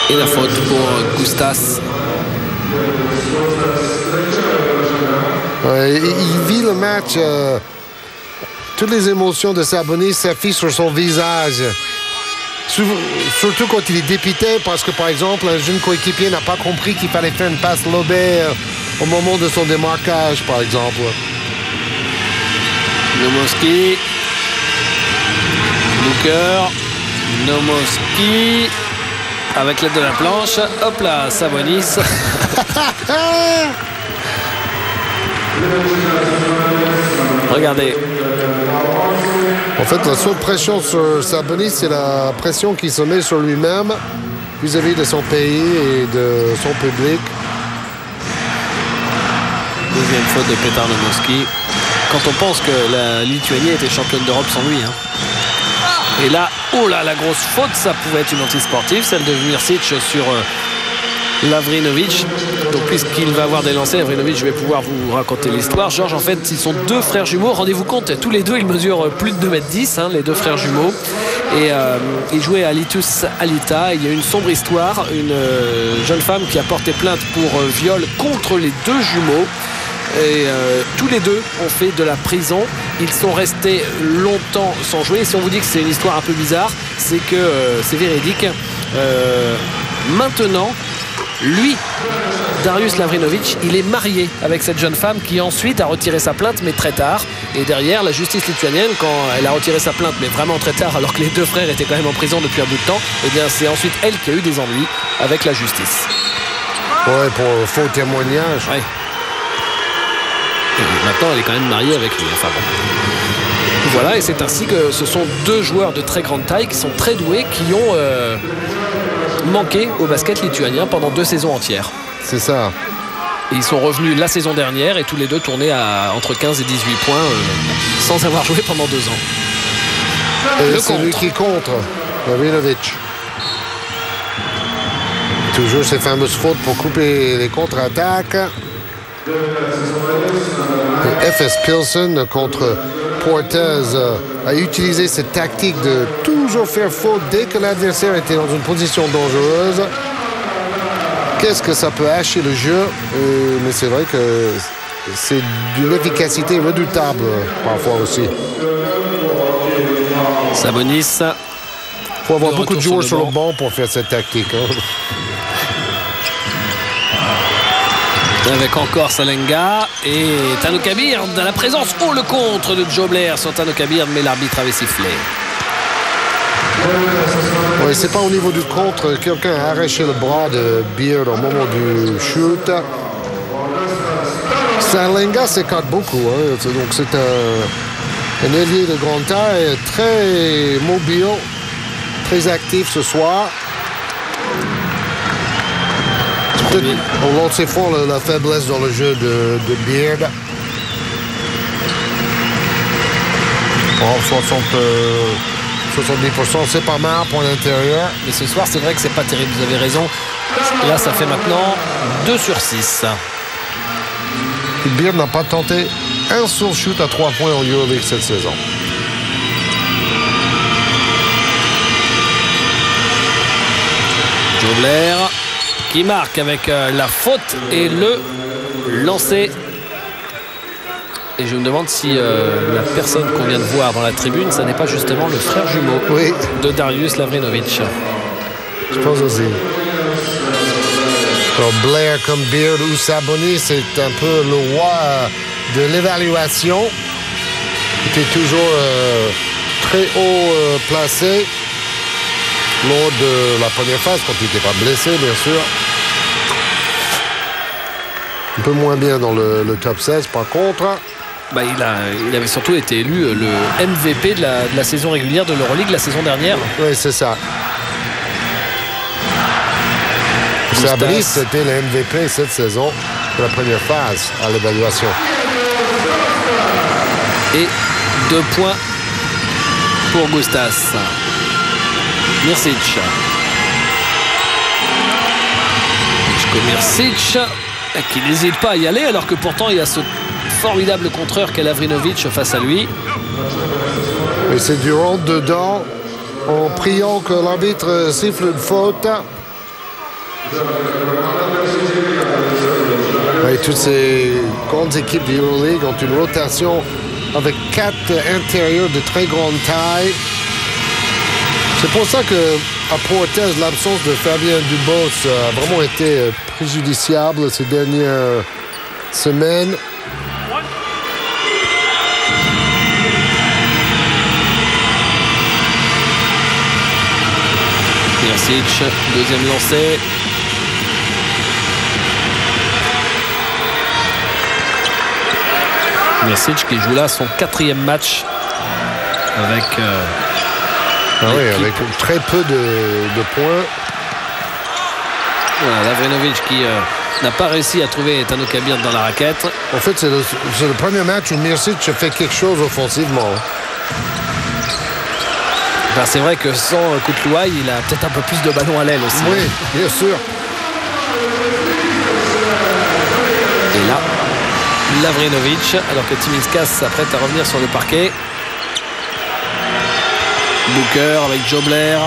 Et la faute pour Gustas. Il vit le match. Toutes les émotions de Sabonis s'affichent sur son visage. Surtout quand il est dépité parce que, par exemple, un jeune coéquipier n'a pas compris qu'il fallait faire une passe lobée au moment de son démarquage, par exemple. Nomoski. Booker. Nomoski. Avec l'aide de la planche. Hop là, Sabonis. Regardez. En fait, la seule pression sur Sabonis, c'est la pression qu'il se met sur lui-même vis-à-vis de son pays et de son public. Deuxième faute de Petar Nomoski. Quand on pense que la Lituanie était championne d'Europe sans lui. Hein. Et là, oh là, la grosse faute, ça pouvait être une anti-sportive, celle de Mirsic sur Lavrinovic. Donc puisqu'il va avoir des lancers, Lavrinovic, je vais pouvoir vous raconter l'histoire. Georges, en fait, ils sont deux frères jumeaux. Rendez-vous compte, tous les deux, ils mesurent plus de 2,10 m, hein, les deux frères jumeaux. Et ils jouaient à Litus Alita. Il y a une sombre histoire, une jeune femme qui a porté plainte pour viol contre les deux jumeaux. Et tous les deux ont fait de la prison. Ils sont restés longtemps sans jouer. Et si on vous dit que c'est une histoire un peu bizarre, c'est que c'est véridique. Maintenant, lui, Darius Lavrinovic, il est marié avec cette jeune femme qui ensuite a retiré sa plainte, mais très tard. Et derrière, la justice lituanienne, quand elle a retiré sa plainte, mais vraiment très tard, alors que les deux frères étaient quand même en prison depuis un bout de temps, eh bien c'est ensuite elle qui a eu des ennuis avec la justice. Ouais, pour faux témoignage. Ouais. Et maintenant, elle est quand même mariée avec lui. Enfin bon. Voilà, et c'est ainsi que ce sont deux joueurs de très grande taille qui sont très doués, qui ont manqué au basket lituanien pendant 2 saisons entières. C'est ça. Et ils sont revenus la saison dernière et tous les deux tournaient à entre 15 et 18 points sans avoir joué pendant 2 ans. Et c'est lui qui contre, Lavrinovic. Toujours ces fameuses fautes pour couper les contre-attaques. Et FS Pilsen contre Portez a utilisé cette tactique de toujours faire faute dès que l'adversaire était dans une position dangereuse. Qu'est-ce que ça peut hacher le jeu, mais c'est vrai que c'est d'une efficacité redoutable parfois aussi. Sabonis. Il faut avoir beaucoup de joueurs sur le banc pour faire cette tactique. Hein. Avec encore Salenga et Tano Kabir à la présence. Oh, le contre de Joe Blair sur Tano Kabir, mais l'arbitre avait sifflé. Oui, c'est pas au niveau du contre. Quelqu'un a arraché le bras de Beard au moment du shoot. Salenga s'écarte beaucoup. Hein. Donc c'est un ailier de grande taille, très mobile, très actif ce soir. On lançait fort la faiblesse dans le jeu de Beard. Oh, 70%, c'est pas mal pour l'intérieur. Mais ce soir, c'est vrai que c'est pas terrible, vous avez raison. Là, ça fait maintenant 2 sur 6. Beard n'a pas tenté un seul shoot à 3 points en EuroLeague cette saison. Joe Blair qui marque avec la faute et le lancer. Et je me demande si la personne qu'on vient de voir dans la tribune, ça n'est pas justement le frère jumeau de Darius Lavrinovic. Je pense aussi. Alors Blair comme Beard ou Sabonis, c'est un peu le roi de l'évaluation. Il était toujours très haut placé lors de la première phase, quand il n'était pas blessé, bien sûr. Un peu moins bien dans le top 16, par contre. Bah, il avait surtout été élu le MVP de la saison régulière de l'Euroleague la saison dernière. Oui, c'est ça. Sabonis, c'était le MVP cette saison de la première phase à l'évaluation. Et 2 points pour Gustas. Mirsic. Mirsic qui n'hésite pas à y aller alors que pourtant il y a ce formidable contreur qu'est Lavrinovic face à lui. Et c'est du rentre dedans en priant que l'arbitre siffle une faute. Et toutes ces grandes équipes de EuroLeague ont une rotation avec 4 intérieurs de très grande taille. C'est pour ça qu'à Portez, l'absence de Fabien Dubos a vraiment été préjudiciable ces dernières semaines. Mirsic, deuxième lancé. Mirsic qui joue là son 4e match avec... oui, avec très peu de points. Voilà, Lavrinovic qui n'a pas réussi à trouver Tano Kabir dans la raquette. En fait, c'est le premier match où Mirsic fait quelque chose offensivement. Ben, c'est vrai que sans Koutlouaï, il a peut-être un peu plus de ballons à l'aile aussi. Oui, bien sûr. Et là, Lavrinovic, alors que Tsimikas s'apprête à revenir sur le parquet. Booker avec Joe Blair.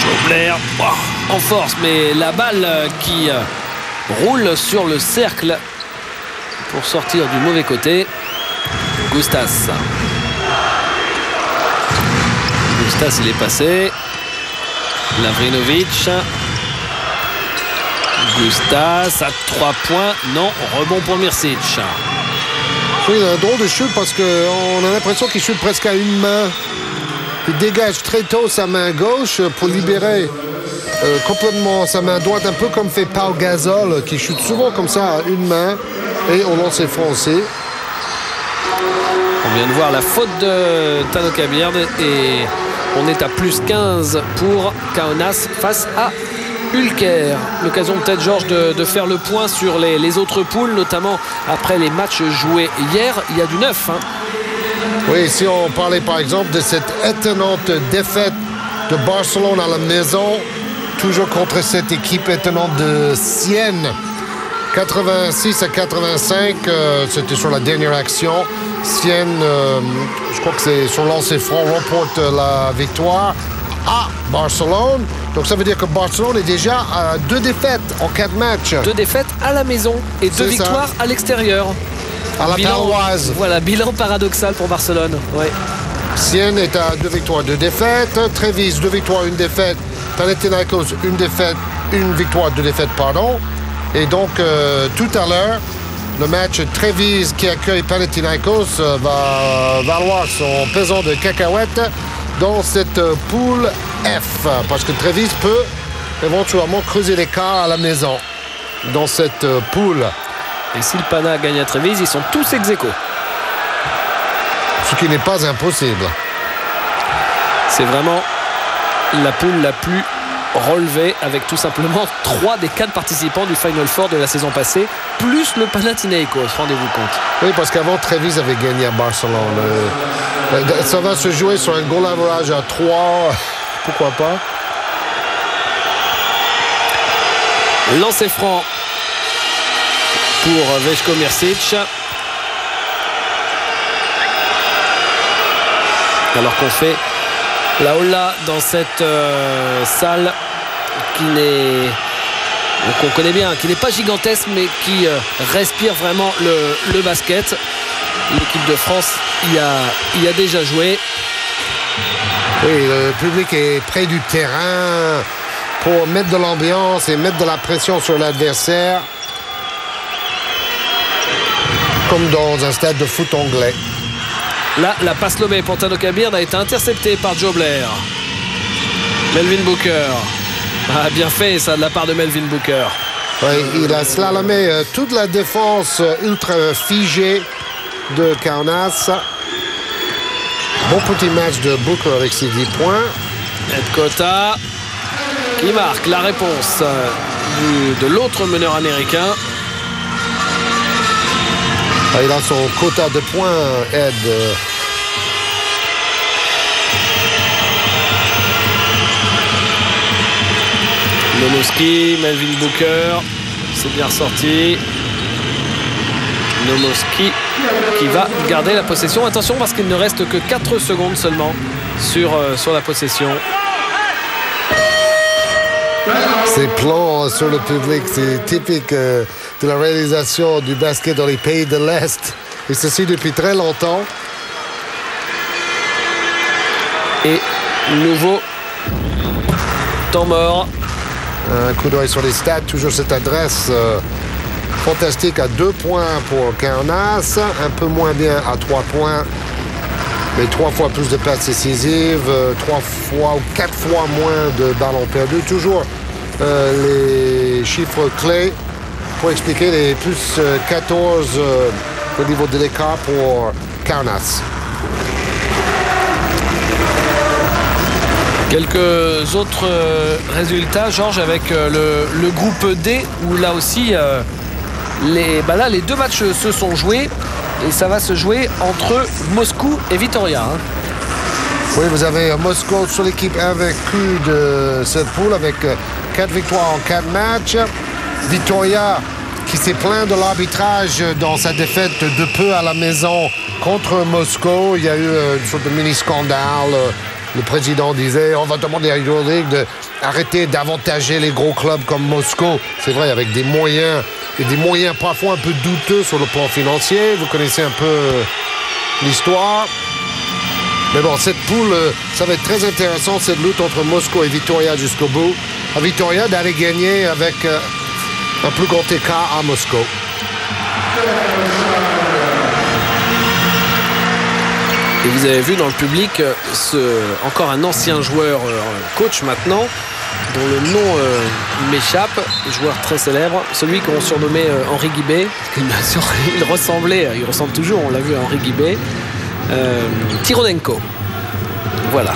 Joe Blair en force, mais la balle qui roule sur le cercle pour sortir du mauvais côté. Gustas. Gustas, il est passé. Lavrinovic. Gustas à 3 points. Non, rebond pour Mirsic. Oui, il a un drôle de chute parce qu'on a l'impression qu'il chute presque à une main. Il dégage très tôt sa main gauche pour libérer complètement sa main droite, un peu comme fait Pau Gasol, qui chute souvent comme ça à une main et au lancer français. On vient de voir la faute de Tano Kabir et on est à plus 15 pour Kaunas face à Ulker. L'occasion peut-être, Georges, de faire le point sur les autres poules, notamment après les matchs joués hier. Il y a du neuf. Oui, si on parlait par exemple de cette étonnante défaite de Barcelone à la maison, toujours contre cette équipe étonnante de Sienne, 86 à 85, c'était sur la dernière action. Sienne, je crois que c'est sur lancer franc, remporte la victoire à Barcelone. Donc ça veut dire que Barcelone est déjà à 2 défaites en 4 matchs. 2 défaites à la maison et 2 victoires à l'extérieur. À la Paroise. Voilà, bilan paradoxal pour Barcelone. Ouais. Sienne est à 2 victoires, 2 défaites. Trévise, 2 victoires, 1 défaite. Panathinaikos, 1 défaite, 1 victoire, 2 défaites, pardon. Et donc, tout à l'heure, le match Trévise qui accueille Panathinaikos va valoir son pesant de cacahuètes dans cette poule F. Parce que Trévise peut éventuellement creuser l'écart à la maison dans cette poule. Et si le Pana gagne à Trévise, ils sont tous ex-aequo. Ce qui n'est pas impossible. C'est vraiment la poule la plus relevée, avec tout simplement 3 des 4 participants du Final Four de la saison passée, plus le Panathinaikos, rendez-vous compte. Oui, parce qu'avant, Trévise avait gagné à Barcelone. Ça va se jouer sur un goal average à 3. Pourquoi pas? Lancer franc pour Veljko Mirsic. Alors qu'on fait la hola dans cette salle qu'on connaît bien, qui n'est pas gigantesque mais qui respire vraiment le basket. L'équipe de France y a déjà joué. Oui, le public est près du terrain pour mettre de l'ambiance et mettre de la pression sur l'adversaire, comme dans un stade de foot anglais. Là, la passe lobée pour Tano Kabir a été interceptée par Joe Blair. Melvin Booker. Ah, bien fait ça de la part de Melvin Booker. Oui, il a slalomé toute la défense ultra figée de Kaunas. Bon petit match de Booker avec ses 10 points. Ed Cota qui marque la réponse de l'autre meneur américain. Ah, il a son quota de points, Ed. Nomoski, Melvin Booker, c'est bien ressorti. Nomoski qui va garder la possession. Attention parce qu'il ne reste que 4 secondes seulement sur la possession. Ces plans sur le public, c'est typique de la réalisation du basket dans les pays de l'Est. Et ceci depuis très longtemps. Et nouveau temps mort. Un coup d'œil sur les stats, toujours cette adresse fantastique à 2 points pour Kaunas, un peu moins bien à 3 points, mais 3 fois plus de passes décisives, 3 fois ou 4 fois moins de ballons perdus. Toujours les chiffres clés pour expliquer les plus 14 au niveau de l'écart pour Kaunas. Quelques autres résultats, Georges, avec le groupe D, où là aussi les deux matchs se sont joués et ça va se jouer entre Moscou et Vitória. Oui, vous avez Moscou sur l'équipe invaincue de cette poule avec 4 victoires en 4 matchs. Vitória qui s'est plaint de l'arbitrage dans sa défaite de peu à la maison contre Moscou. Il y a eu une sorte de mini-scandale. Le président disait on va demander à Euroleague d'arrêter d'avantager les gros clubs comme Moscou. C'est vrai, avec des moyens, et des moyens parfois un peu douteux sur le plan financier. Vous connaissez un peu l'histoire. Mais bon, cette poule, ça va être très intéressant, cette lutte entre Moscou et Vitória jusqu'au bout. À Vitória d'aller gagner avec un plus grand écart à Moscou. Et vous avez vu dans le public encore un ancien joueur, coach maintenant, dont le nom m'échappe, joueur très célèbre, celui qu'on surnommait Henri Guibé. Il ressemble toujours, on l'a vu à Henri Guibé. Tikhonenko, voilà,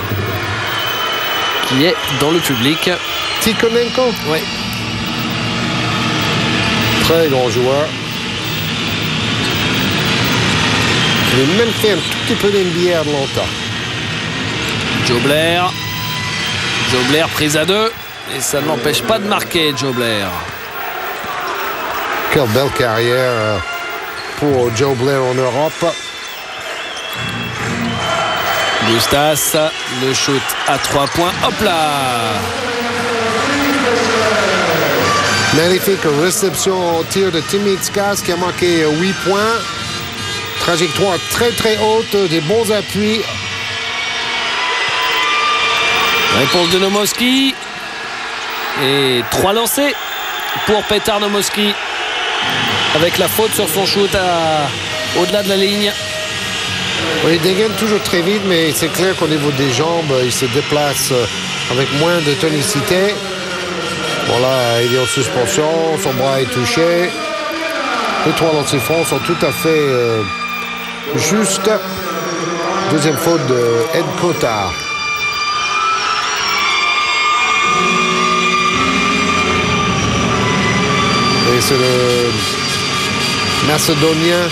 qui est dans le public. Tikhonenko, oui, très grand joueur. Il a même fait un tout petit peu d'NBA longtemps. Joe Blair, prise à 2 et ça ne l'empêche pas de marquer. Joe Blair, quelle belle carrière pour Joe Blair en Europe. Bustas, le shoot à 3 points, hop là! Magnifique réception au tir de Timitskas qui a marqué 8 points. Trajectoire très très haute, des bons appuis. Réponse de Nomoski. Et 3 lancés pour Petar Nomoski. Avec la faute sur son shoot au-delà de la ligne. Oui, il dégaine toujours très vite, mais c'est clair qu'au niveau des jambes, il se déplace avec moins de tonicité. Voilà, il est en suspension, son bras est touché. Les 3 lancers francs sont tout à fait justes. Deuxième faute de Ed Kotar. Et c'est le Macédonien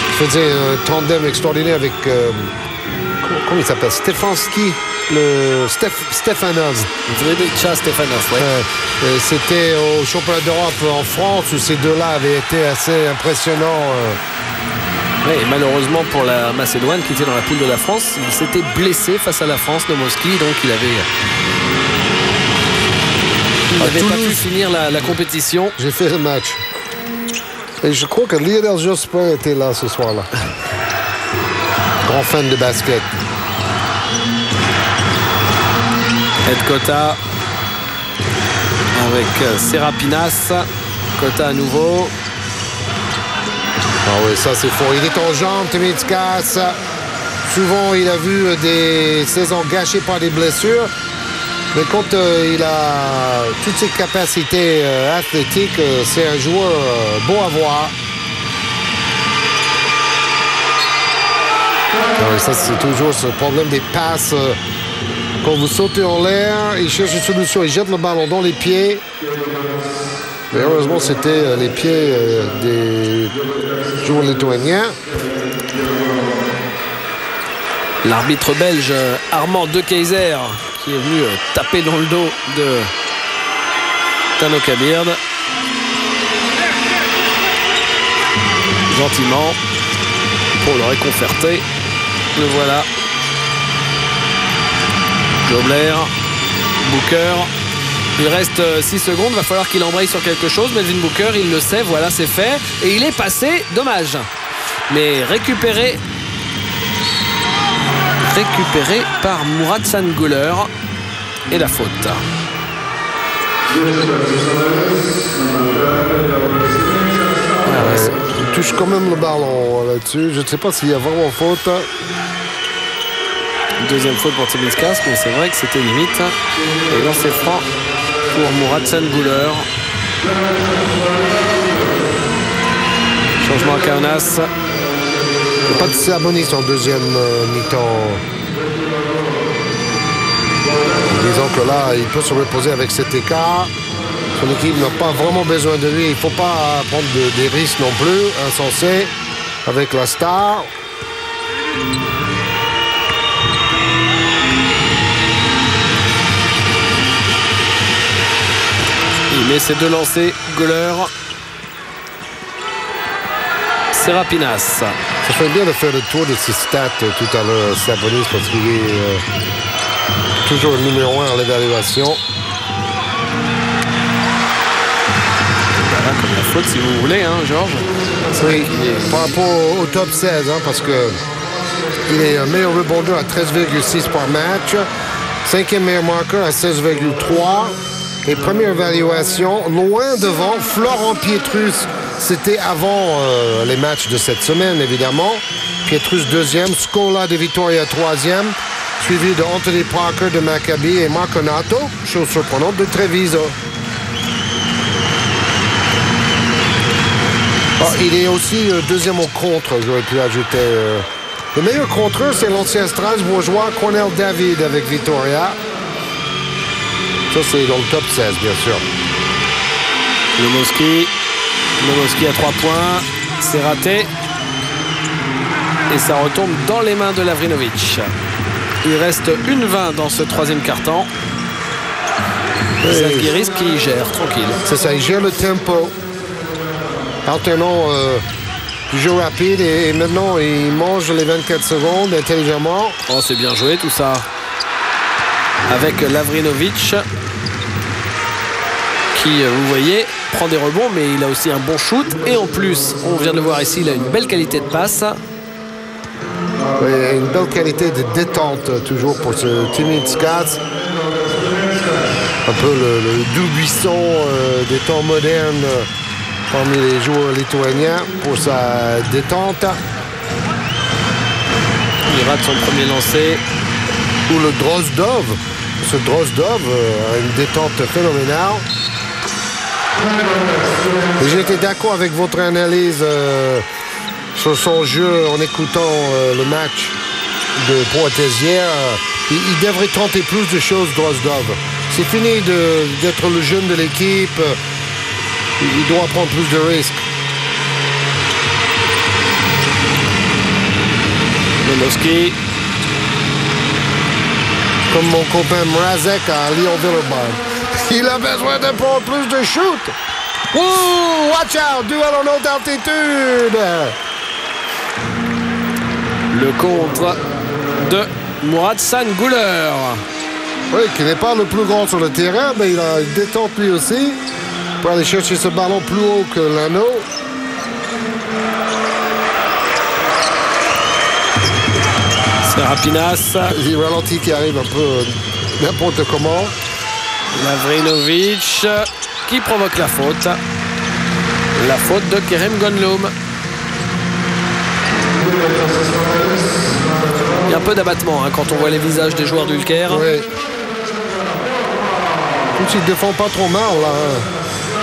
qui faisait un tandem extraordinaire avec comment il s'appelle, Stefanski, le Stefanov. Vridica Stefanov, oui. C'était au championnat d'Europe en France où ces deux-là avaient été assez impressionnants. Oui, et malheureusement pour la Macédoine qui était dans la poule de la France, il s'était blessé face à la France, Nomoski, donc il n'avait pas pu finir la compétition. J'ai fait le match. Et je crois que Lionel Jospin était là ce soir-là. Grand fan de basket. Ed Kota avec Serapinas. Kota à nouveau. Ah oui, ça c'est fort. Il est en jambes, Timitskas. Souvent, il a vu des saisons gâchées par des blessures. Mais quand il a toutes ses capacités athlétiques, c'est un joueur beau à voir. Ah, ça, c'est toujours ce problème des passes. Quand vous sautez en l'air, il cherche une solution. Il jette le ballon dans les pieds. Mais heureusement, c'était les pieds des joueurs lituaniens. L'arbitre belge Armand De Keyser qui est venu taper dans le dos de Tano Kabird. Gentiment pour le réconforter. Le voilà. Joe Blair, Booker. Il reste 6 secondes, va falloir qu'il embraye sur quelque chose. Melvin Booker, il le sait, voilà, c'est fait. Et il est passé, dommage. Mais récupéré par Murat Sanguler. Et la faute. Il touche quand même le ballon là-dessus. Je ne sais pas s'il y a vraiment faute. Deuxième faute pour Timitskas, mais c'est vrai que c'était limite. Et lancer franc pour Murat Sanguler. Changement à Kaunas. Pas de Sabonis en deuxième mi-temps. là, il peut se reposer avec cet écart. Son équipe n'a pas vraiment besoin de lui. Il ne faut pas prendre des risques non plus, insensés, avec la star. Il met ses 2 lancers, Goller. Serapinas. Ça ferait bien de faire le tour de ses stats tout à l'heure, Sabonis, parce qu'il est toujours numéro 1 à l'évaluation. Voilà, comme la faute, si vous voulez, hein, Georges. Oui, par rapport au top 16, hein, parce que il est meilleur rebondeur à 13,6 par match, 5e meilleur marqueur à 16,3 et première évaluation loin devant Florent Pietrus. C'était avant les matchs de cette semaine, évidemment. Pietrus 2e, Scola de Vittoria 3e, suivi de Anthony Parker de Maccabi et Marco Nato, chose surprenante, de Treviso. Il est aussi 2e au contre, j'aurais pu ajouter. Le meilleur contreur, c'est l'ancien Strasbourgeois Cornel David avec Vittoria. Ça, c'est dans le top 16, bien sûr. Lomoski à 3 points. C'est raté. Et ça retombe dans les mains de Lavrinovic. Il reste 1-20 dans ce 3e quart-temps. Zalgiris qui gère, tranquille. C'est ça, il gère le tempo. Alternant du jeu rapide et maintenant il mange les 24 secondes intelligemment. Oh, c'est bien joué tout ça. Avec Lavrinovic qui, vous voyez, prend des rebonds, mais il a aussi un bon shoot. Et en plus, on vient de le voir ici, il a une belle qualité de passe. Oui, une belle qualité de détente toujours pour ce Timinskats. Un peu le doux buisson des temps modernes parmi les joueurs lituaniens pour sa détente. Il rate son premier lancer. Ou le Drozdov. Ce Drozdov a une détente phénoménale. Et j'ai été d'accord avec votre analyse sur son jeu en écoutant le match de Poitiers. Il devrait tenter plus de choses, Drozdov. C'est fini d'être le jeune de l'équipe. Il doit prendre plus de risques. Lomoski. Comme mon copain Mrazek à Lyon-Villeurbanne. Il a besoin de prendre plus de shoot. Ouh, watch out, duel en haute altitude. Le contre de Muratsan Guler. Oui, qui n'est pas le plus grand sur le terrain, mais il a une détente lui aussi pour aller chercher ce ballon plus haut que l'anneau. Serapinas. Il ralentit qui arrive un peu n'importe comment. Lavrinovic qui provoque la faute. La faute de Kerem Gonloum. Il y a un peu d'abattement hein, quand on voit les visages des joueurs d'Ulker. Oui. Il ne défend pas trop mal là.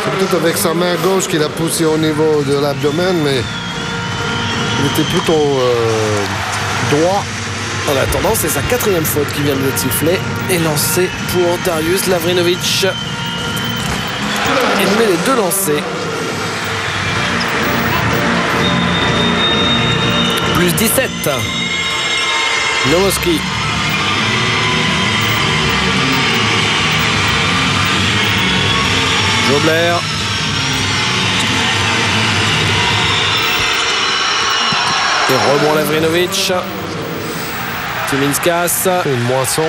C'est peut-être avec sa main gauche qu'il a poussé au niveau de l'abdomen, mais il était plutôt droit. En attendant, c'est sa 4e faute qui vient de le siffler et lancé pour Darius Lavrinovic. Il met les 2 lancers. Plus 17. Lomoski. Jobler. Et rebond Lavrinovic. Timinskas. Une moisson.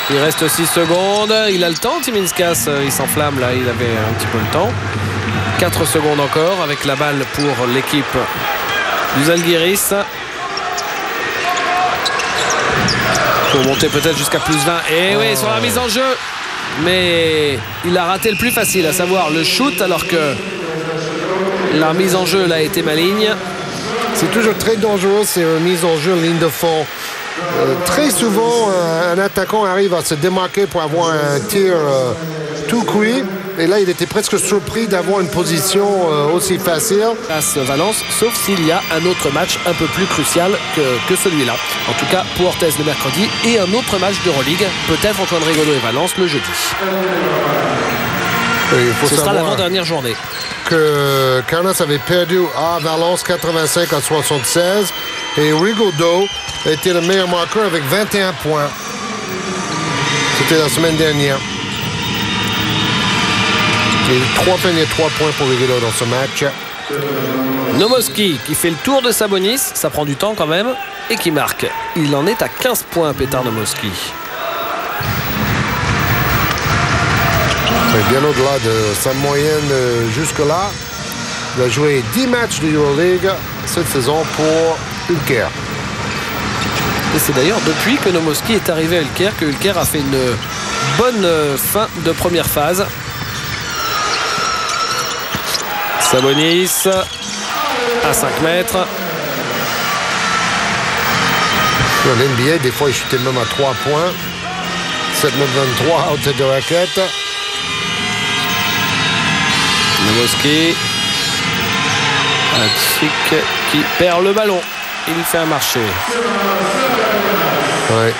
Il reste 6 secondes. Il a le temps, Timinskas. Il s'enflamme là. Il avait un petit peu le temps. 4 secondes encore avec la balle pour l'équipe du Zalgiris. Pour monter peut-être jusqu'à plus 20. Et oui, sur la mise en jeu. Mais il a raté le plus facile, à savoir le shoot, alors que la mise en jeu là, a été maligne. C'est toujours très dangereux, c'est une mise en jeu ligne de fond. Très souvent, un attaquant arrive à se démarquer pour avoir un tir tout cuit. Et là, il était presque surpris d'avoir une position aussi facile. Face Valence, sauf s'il y a un autre match un peu plus crucial que celui-là. En tout cas, pour Orthez le mercredi et un autre match d'Euroleague, peut-être entre Rigaudot et Valence le jeudi. Ce sera l'avant-dernière journée. Que Kaunas avait perdu à Valence 85-76 et Rigaudot était le meilleur marqueur avec 21 points. C'était la semaine dernière. Il y a eu 3 points pour Rigaudot dans ce match. Nomoski qui fait le tour de Sabonis, ça prend du temps quand même, et qui marque. Il en est à 15 points, Petar Nomoski. Bien au-delà de sa moyenne jusque-là. Il a joué 10 matchs de Euroleague cette saison pour Ulker. Et c'est d'ailleurs depuis que Nomoski est arrivé à Ulker que Ulker a fait une bonne fin de première phase. Sabonis à 5 mètres. Dans l'NBA, des fois, il chutait même à 3 points. 7-23 out de raquette. Nomoski. Hatchik qui perd le ballon. Il fait un marché. Ouais.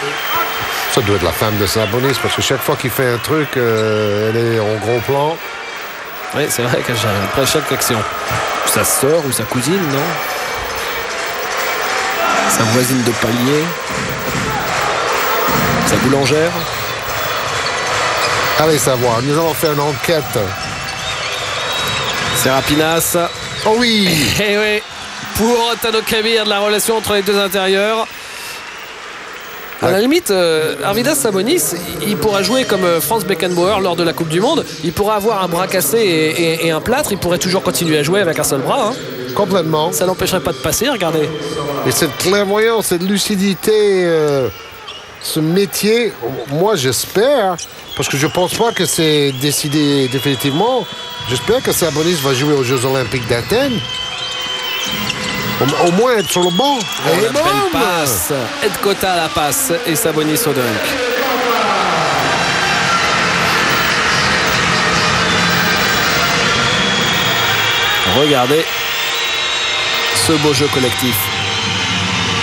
Ça doit être la femme de Sabonis parce que chaque fois qu'il fait un truc, elle est en gros plan. Oui, c'est vrai qu'après chaque action. Sa sœur ou sa cousine, non? Sa voisine de palier. Sa boulangère. Allez savoir, nous allons faire une enquête. Serapinas. Oh oui! Eh oui, pour Tano Kabir, de la relation entre les deux intérieurs. À la limite, Arvydas Sabonis, il pourra jouer comme Franz Beckenbauer lors de la Coupe du Monde. Il pourra avoir un bras cassé et un plâtre. Il pourrait toujours continuer à jouer avec un seul bras. Hein. Complètement. Ça n'empêcherait pas de passer, regardez. Et cette clairvoyance, cette lucidité, ce métier, moi j'espère, parce que je pense pas que c'est décidé définitivement, j'espère que Sabonis va jouer aux Jeux Olympiques d'Athènes. Au moins être sur le banc. Et belle passe. Edkota à la passe et Sabonis au dunk. Regardez ce beau jeu collectif.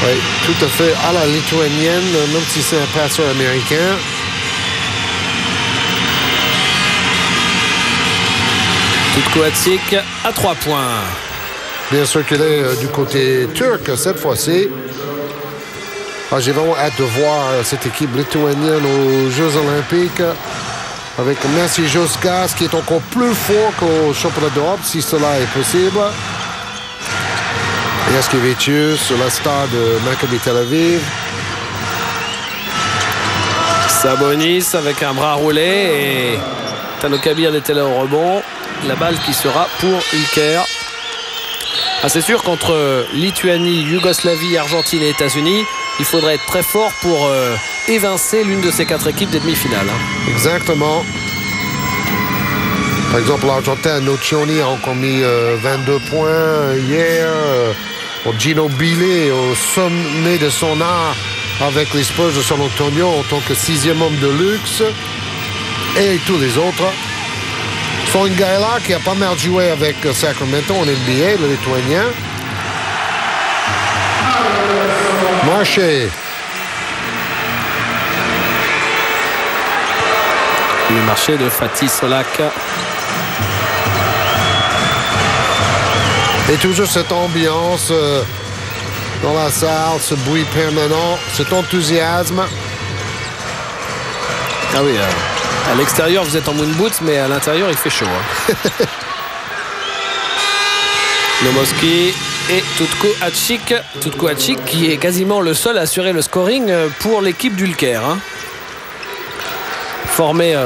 Oui, tout à fait à la lituanienne, même si c'est un passeur américain. Tutko Hatchik à 3 points. Bien circulé du côté turc cette fois-ci. J'ai vraiment hâte de voir cette équipe lituanienne aux Jeux Olympiques avec Messi Joskas qui est encore plus fort qu'au championnat d'Europe si cela est possible. Jaskevicius sur la star de Maccabi Tel Aviv. Sabonis avec un bras roulé et Tano Kabir était là au rebond. La balle qui sera pour Ulker. C'est sûr qu'entre Lituanie, Yougoslavie, Argentine et États-Unis, il faudrait être très fort pour évincer l'une de ces 4 équipes des demi-finales. Exactement. Par exemple, l'Argentin Nocioni a encore mis 22 points hier. Gino Bile au sommet de son art avec les Spurs de San Antonio en tant que 6e homme de luxe. Et tous les autres. Son Gaila qui a pas mal joué avec Sacramento en NBA, le Lituanien. Marché. Le marché de Fatih Solak. Et toujours cette ambiance dans la salle, ce bruit permanent, cet enthousiasme. Ah oui, à l'extérieur vous êtes en moon boots, mais à l'intérieur il fait chaud. Hein. Nomoski et Tutko Hatchik. Tutko Hatchik qui est quasiment le seul à assurer le scoring pour l'équipe d'Ulker. Hein. Formé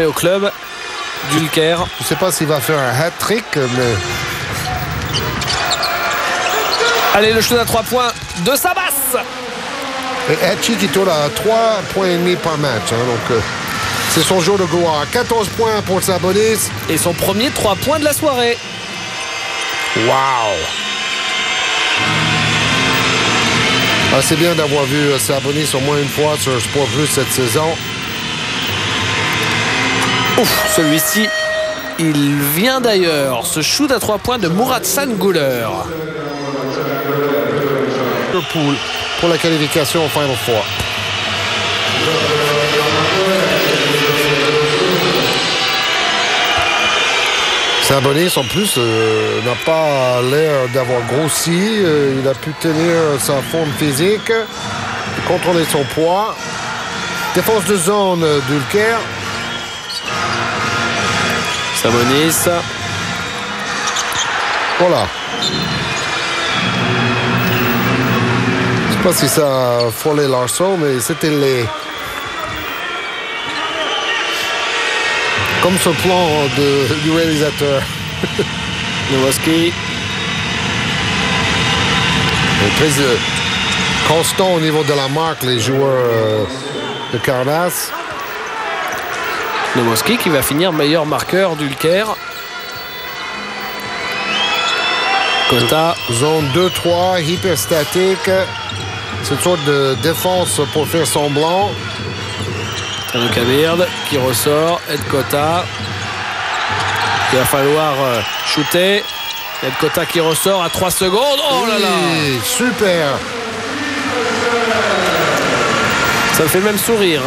au club d'Ulker. Je ne sais pas s'il va faire un hat-trick, mais... Allez, le shoot à 3 points de Sabas. Et Hatchik qui tourne à 3 points et demi par match. Hein, donc, c'est son jour de gloire. 14 points pour Sabonis. Et son premier 3 points de la soirée. Wow! C'est bien d'avoir vu Sabonis au moins une fois sur Sport Plus cette saison. Ouf, celui-ci Il vient d'ailleurs. Ce shoot à 3 points de Muratsan Guler. Pour la qualification au Final Four. Sabonis en plus n'a pas l'air d'avoir grossi. Il a pu tenir sa forme physique, contrôler son poids. Défense de zone d'Ulker. Sabonis. Voilà. Je sais pas si ça a frôlé Larson, mais c'était laid. Comme ce plan du réalisateur. Nowoski. Très constant au niveau de la marque, les joueurs de Kaunas. Nowoski qui va finir meilleur marqueur d'Ulker. Kota. Zone 2-3, hyper statique. C'est une sorte de défense pour faire semblant. Tanukabird qui ressort. Ed Kota. Il va falloir shooter. Ed Kota qui ressort à 3 secondes. Oh là là! Oui, super! Ça me fait même sourire.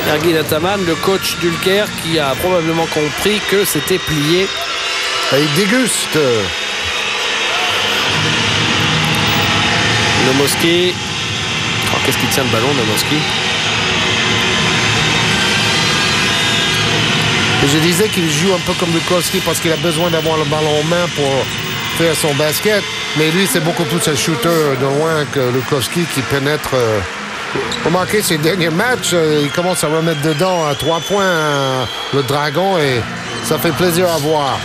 Ergin Ataman, le coach d'Ulker, qui a probablement compris que c'était plié. Et il déguste. Nowoski. Oh, qu'est-ce qu'il tient le ballon, Nowoski? Je disais qu'il joue un peu comme Lukowski parce qu'il a besoin d'avoir le ballon en main pour faire son basket. Mais lui, c'est beaucoup plus un shooter de loin que Lukowski qui pénètre. Remarquez ces derniers matchs, il commence à remettre dedans à 3 points le Dragon et ça fait plaisir à voir.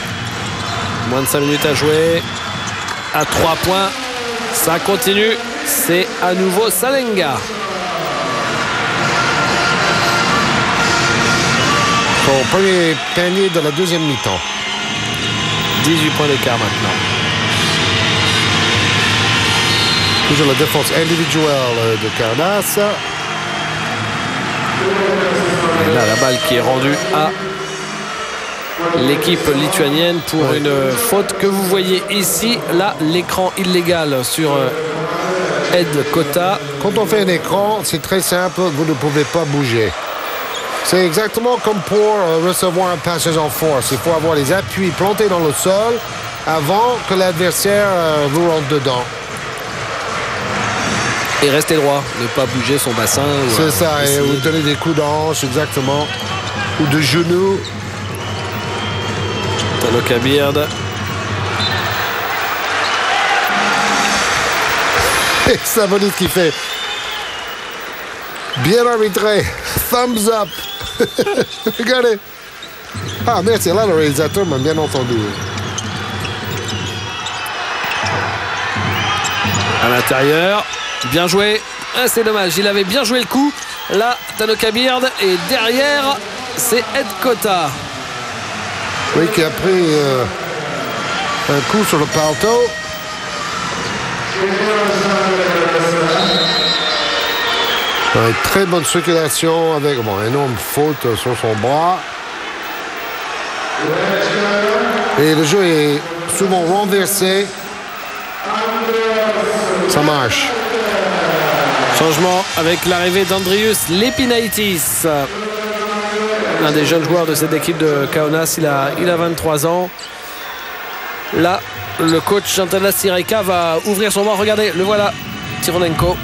Moins de 5 minutes à jouer. À 3 points. Ça continue. C'est à nouveau Salenga. Son premier panier de la deuxième mi-temps. 18 points d'écart maintenant. Toujours la défense individuelle de Kaunas. Et là, la balle qui est rendue à l'équipe lituanienne pour une faute que vous voyez ici. Là, l'écran illégal sur Ed Kota. Quand on fait un écran, c'est très simple, vous ne pouvez pas bouger. C'est exactement comme pour recevoir un passage en force. Il faut avoir les appuis plantés dans le sol avant que l'adversaire vous rentre dedans. Et rester droit, ne pas bouger son bassin. C'est ça, et vous donnez des coups de hanche, exactement. Ou de genoux. Tanukabird. Et Sabonis qui fait bien arbitré. Thumbs up. Regardez. Ah, merci. Là, le réalisateur m'a bien entendu. À l'intérieur. Bien joué. Ah, c'est dommage. Il avait bien joué le coup. Là, Tanukabird. Et derrière, c'est Ed Kota. Oui, qui a pris un coup sur le paletot. Une très bonne circulation avec une énorme faute sur son bras. Et le jeu est souvent renversé. Ça marche. Changement avec l'arrivée d'Andrius Lepinaitis. Un des jeunes joueurs de cette équipe de Kaunas. Il a 23 ans. Là, le coach Jantanas Sireka va ouvrir son banc. Regardez, le voilà. Tikhonenko.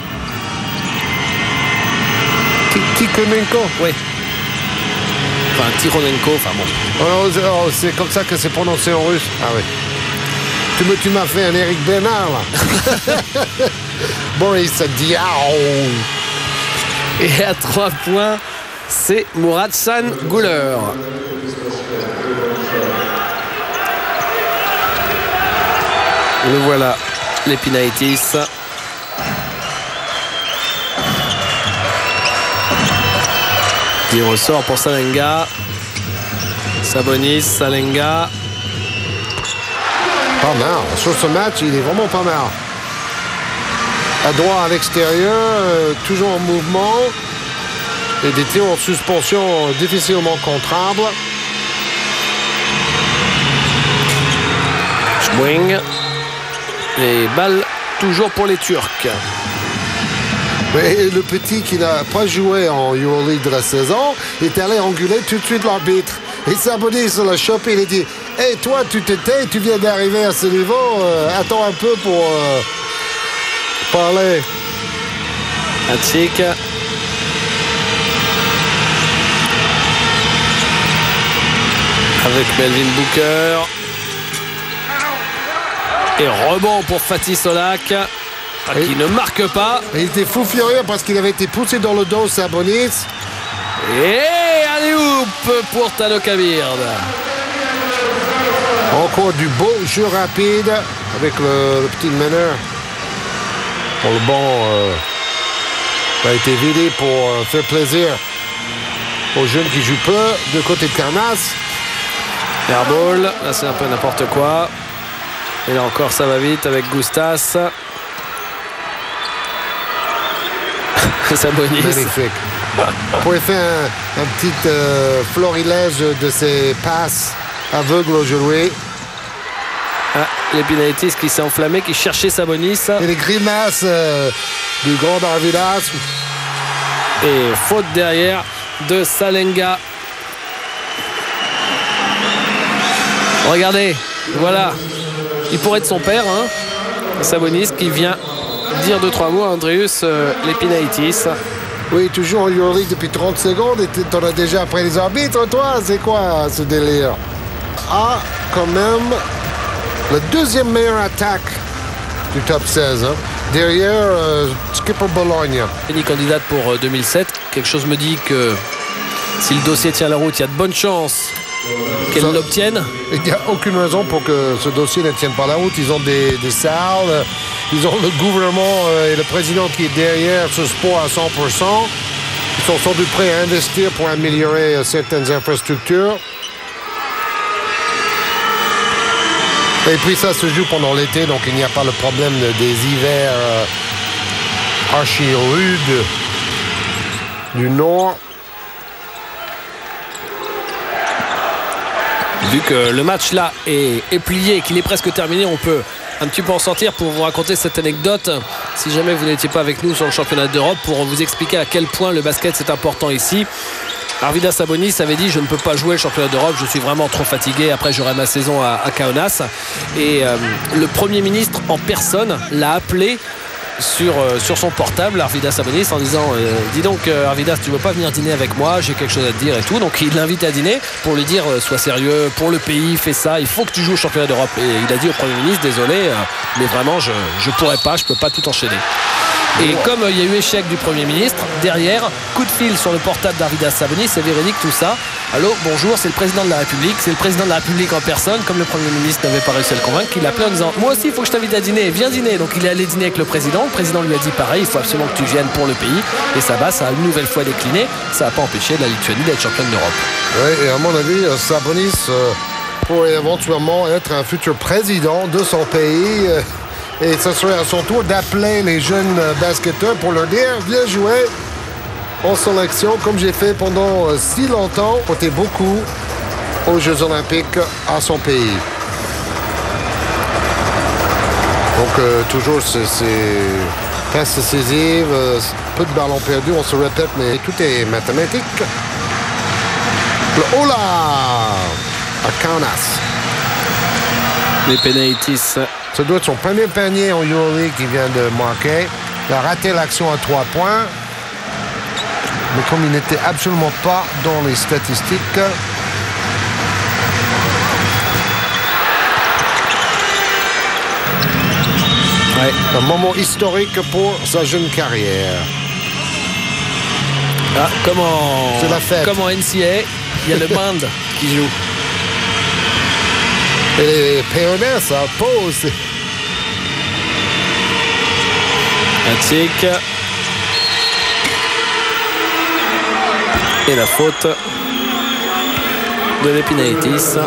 Tikhonenko? Oui. Enfin, Tikhonenko, enfin bon. Oh, c'est comme ça que c'est prononcé en russe. Ah oui. Tu m'as fait un Eric Bernard, là. Boris Diaw. Et à 3 points, c'est Muratsan Guler. Le voilà, Lepinaitis. Qui ressort pour Salenga. Sabonis, Salenga. Pas mal. Sur ce match, il est vraiment pas mal. À droit, à l'extérieur, toujours en mouvement. Et des tirs en suspension difficilement contrables. Wing. Les balles toujours pour les Turcs. Et le petit qui n'a pas joué en Euroleague de la saison est allé engueuler tout de suite l'arbitre. Et Sabonis l'a chopé, il a dit « Hey, toi, tu te tais, tu viens d'arriver à ce niveau, attends un peu pour parler. » Hatzik. Avec Melvin Booker. Et rebond pour Fatih Solak, qui ne marque pas. Et il était fou furieux parce qu'il avait été poussé dans le dos, Sabonis. Et allez-oop pour Tano Kabird. Encore du beau jeu rapide avec le petit meneur. Bon, le banc a été vidé pour faire plaisir aux jeunes qui jouent peu de côté de Kaunas. Airball, là c'est un peu n'importe quoi. Et là encore ça va vite avec Gustas. Sabonis. Magnifique. On pourrait faire un petit florilège de ses passes aveugles aujourd'hui. Ah, Lepinaitis qui s'est enflammé, qui cherchait Sabonis. Et les grimaces du grand Arvidas. Et faute derrière de Salenga. Regardez, voilà. Il pourrait être son père, hein, Sabonis, qui vient dire 2-3 mots à Andreus Lepinaitis. Oui, toujours en Euroleague depuis 30 secondes. Et t'en as déjà après les arbitres, toi. C'est quoi ce délire? Ah, quand même, la deuxième meilleure attaque du top 16. Hein. Derrière Skipper Bologna. Fini candidate pour 2007. Quelque chose me dit que si le dossier tient la route, il y a de bonnes chances qu'elle l'obtienne. Il n'y a aucune raison pour que ce dossier ne tienne pas la route. Ils ont des salles, ils ont le gouvernement et le président qui est derrière ce sport à 100%. Ils sont sans doute prêts à investir pour améliorer certaines infrastructures. Et puis ça se joue pendant l'été, donc il n'y a pas le problème des hivers archi-rudes du Nord. Vu que le match là est plié et qu'il est presque terminé, on peut un petit peu en sortir pour vous raconter cette anecdote. Si jamais vous n'étiez pas avec nous sur le championnat d'Europe, pour vous expliquer à quel point le basket c'est important ici. Arvydas Sabonis avait dit: je ne peux pas jouer le championnat d'Europe, je suis vraiment trop fatigué, après j'aurai ma saison à Kaunas. Et le Premier ministre en personne l'a appelé sur son portable, Arvydas Sabonis, en disant dis donc Arvydas, tu veux pas venir dîner avec moi, j'ai quelque chose à te dire et tout. Donc il l'invite à dîner pour lui dire sois sérieux pour le pays, fais ça, il faut que tu joues au championnat d'Europe. Et il a dit au Premier ministre: désolé, mais vraiment je pourrais pas, je peux pas tout enchaîner. Et comme il y a eu échec du Premier ministre, derrière, coup de fil sur le portable d'Arvydas Sabonis, c'est véridique tout ça. Allô, bonjour, c'est le président de la République. C'est le président de la République en personne. Comme le Premier ministre n'avait pas réussi à le convaincre, il l'a appelé en disant: moi aussi, il faut que je t'invite à dîner, viens dîner. Donc il est allé dîner avec le président. Le président lui a dit pareil: il faut absolument que tu viennes pour le pays. Et ça a une nouvelle fois décliné. Ça n'a pas empêché la Lituanie d'être championne d'Europe. Oui, et à mon avis, Sabonis pourrait éventuellement être un futur président de son pays. Et ce serait à son tour d'appeler les jeunes basketteurs pour leur dire: viens jouer en sélection, comme j'ai fait pendant si longtemps, porter beaucoup aux Jeux Olympiques à son pays. Donc toujours c'est passe décisive, peu de ballons perdus, on se répète, mais tout est mathématique. Le Ola à Kaunas. Les Lepinaitis. Ça doit être son premier panier en Euroleague qui vient de marquer. Il a raté l'action à 3 points. Mais comme il n'était absolument pas dans les statistiques, ouais. Un moment historique pour sa jeune carrière. Ah, c'est la fête. Comme en NCAA, il y a le band qui joue. Et les Péronais, ça pose. Hatzik. Et la faute de Lepinaitis.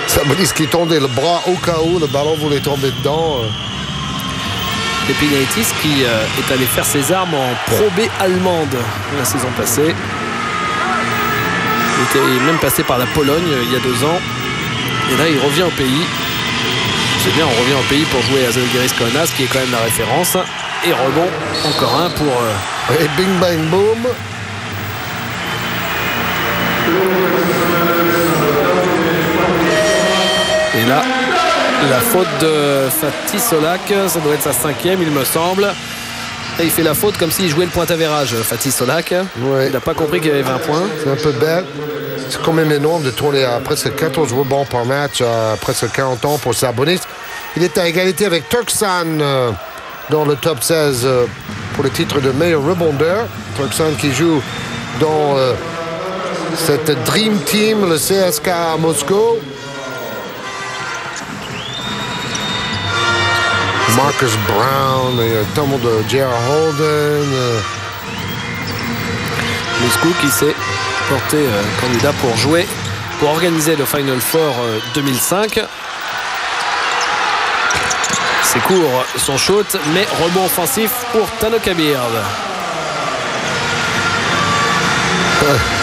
Sabonis qui tendait le bras au cas où le ballon voulait tomber dedans. Lepinaitis qui est allé faire ses armes en Pro B allemande la saison passée. Il était même passé par la Pologne il y a 2 ans. Et là, il revient au pays. C'est bien, on revient au pays pour jouer à Žalgiris Kaunas, qui est quand même la référence. Et rebond, encore un pour... Et bing bang boom. Et là, la faute de Fatih Solak, ça doit être sa 5e, il me semble. Et il fait la faute comme s'il jouait le point-avérage, Fatih Solak. Ouais. Il n'a pas compris qu'il y avait 20 points. C'est un peu bête. C'est quand même énorme de tourner à presque 14 rebonds par match, à presque 40 ans pour Sabonis. Il est à égalité avec Turksan dans le top 16 pour le titre de meilleur rebondeur. Turksan qui joue dans cette Dream Team, le CSKA Moscou. Marcus Brown, et tout le monde de J.R. Holden. Moscou qui s'est porté candidat pour jouer, pour organiser le Final Four 2005. C'est court son shoot, mais rebond offensif pour Tanoka Beard.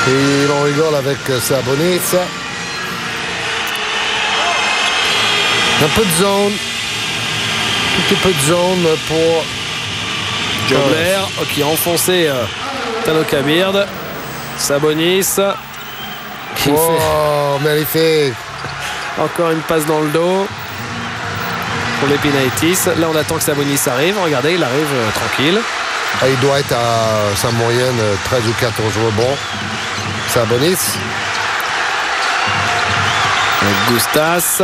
Et il en rigole avec Sabonis. Un peu de zone. Un petit peu de zone pour Jobler qui a enfoncé Tanoka Beard. Sabonis qui fait magnifique. Encore une passe dans le dos pour Lepinaitis. Là on attend que Sabonis arrive. Regardez, il arrive tranquille. Il doit être à sa moyenne 13 ou 14 rebonds. Sabonis. Gustas,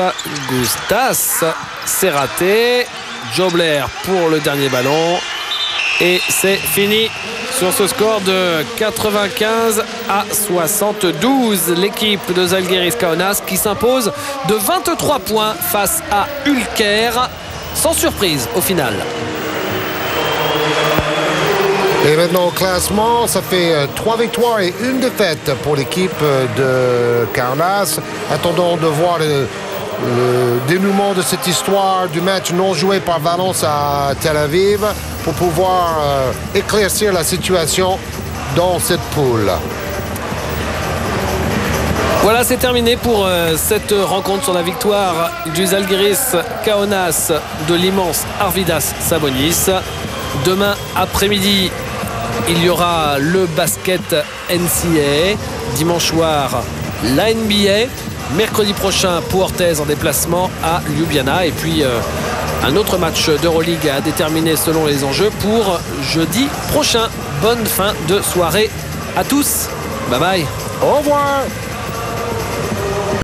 c'est raté. Jobler pour le dernier ballon. Et c'est fini sur ce score de 95-72. L'équipe de Žalgiris Kaunas qui s'impose de 23 points face à Ulker. Sans surprise au final. Et maintenant au classement, ça fait 3 victoires et 1 défaite pour l'équipe de Kaunas. Attendons de voir le dénouement de cette histoire du match non joué par Valence à Tel Aviv pour pouvoir éclaircir la situation dans cette poule. Voilà, c'est terminé pour cette rencontre sur la victoire du Žalgiris Kaunas de l'immense Arvydas Sabonis. Demain après-midi, il y aura le basket NCAA. Dimanche soir, la NBA. Mercredi prochain, Pau Orthez en déplacement à Ljubljana. Et puis un autre match d'Euroleague à déterminer selon les enjeux pour jeudi prochain. Bonne fin de soirée à tous. Bye bye. Au revoir.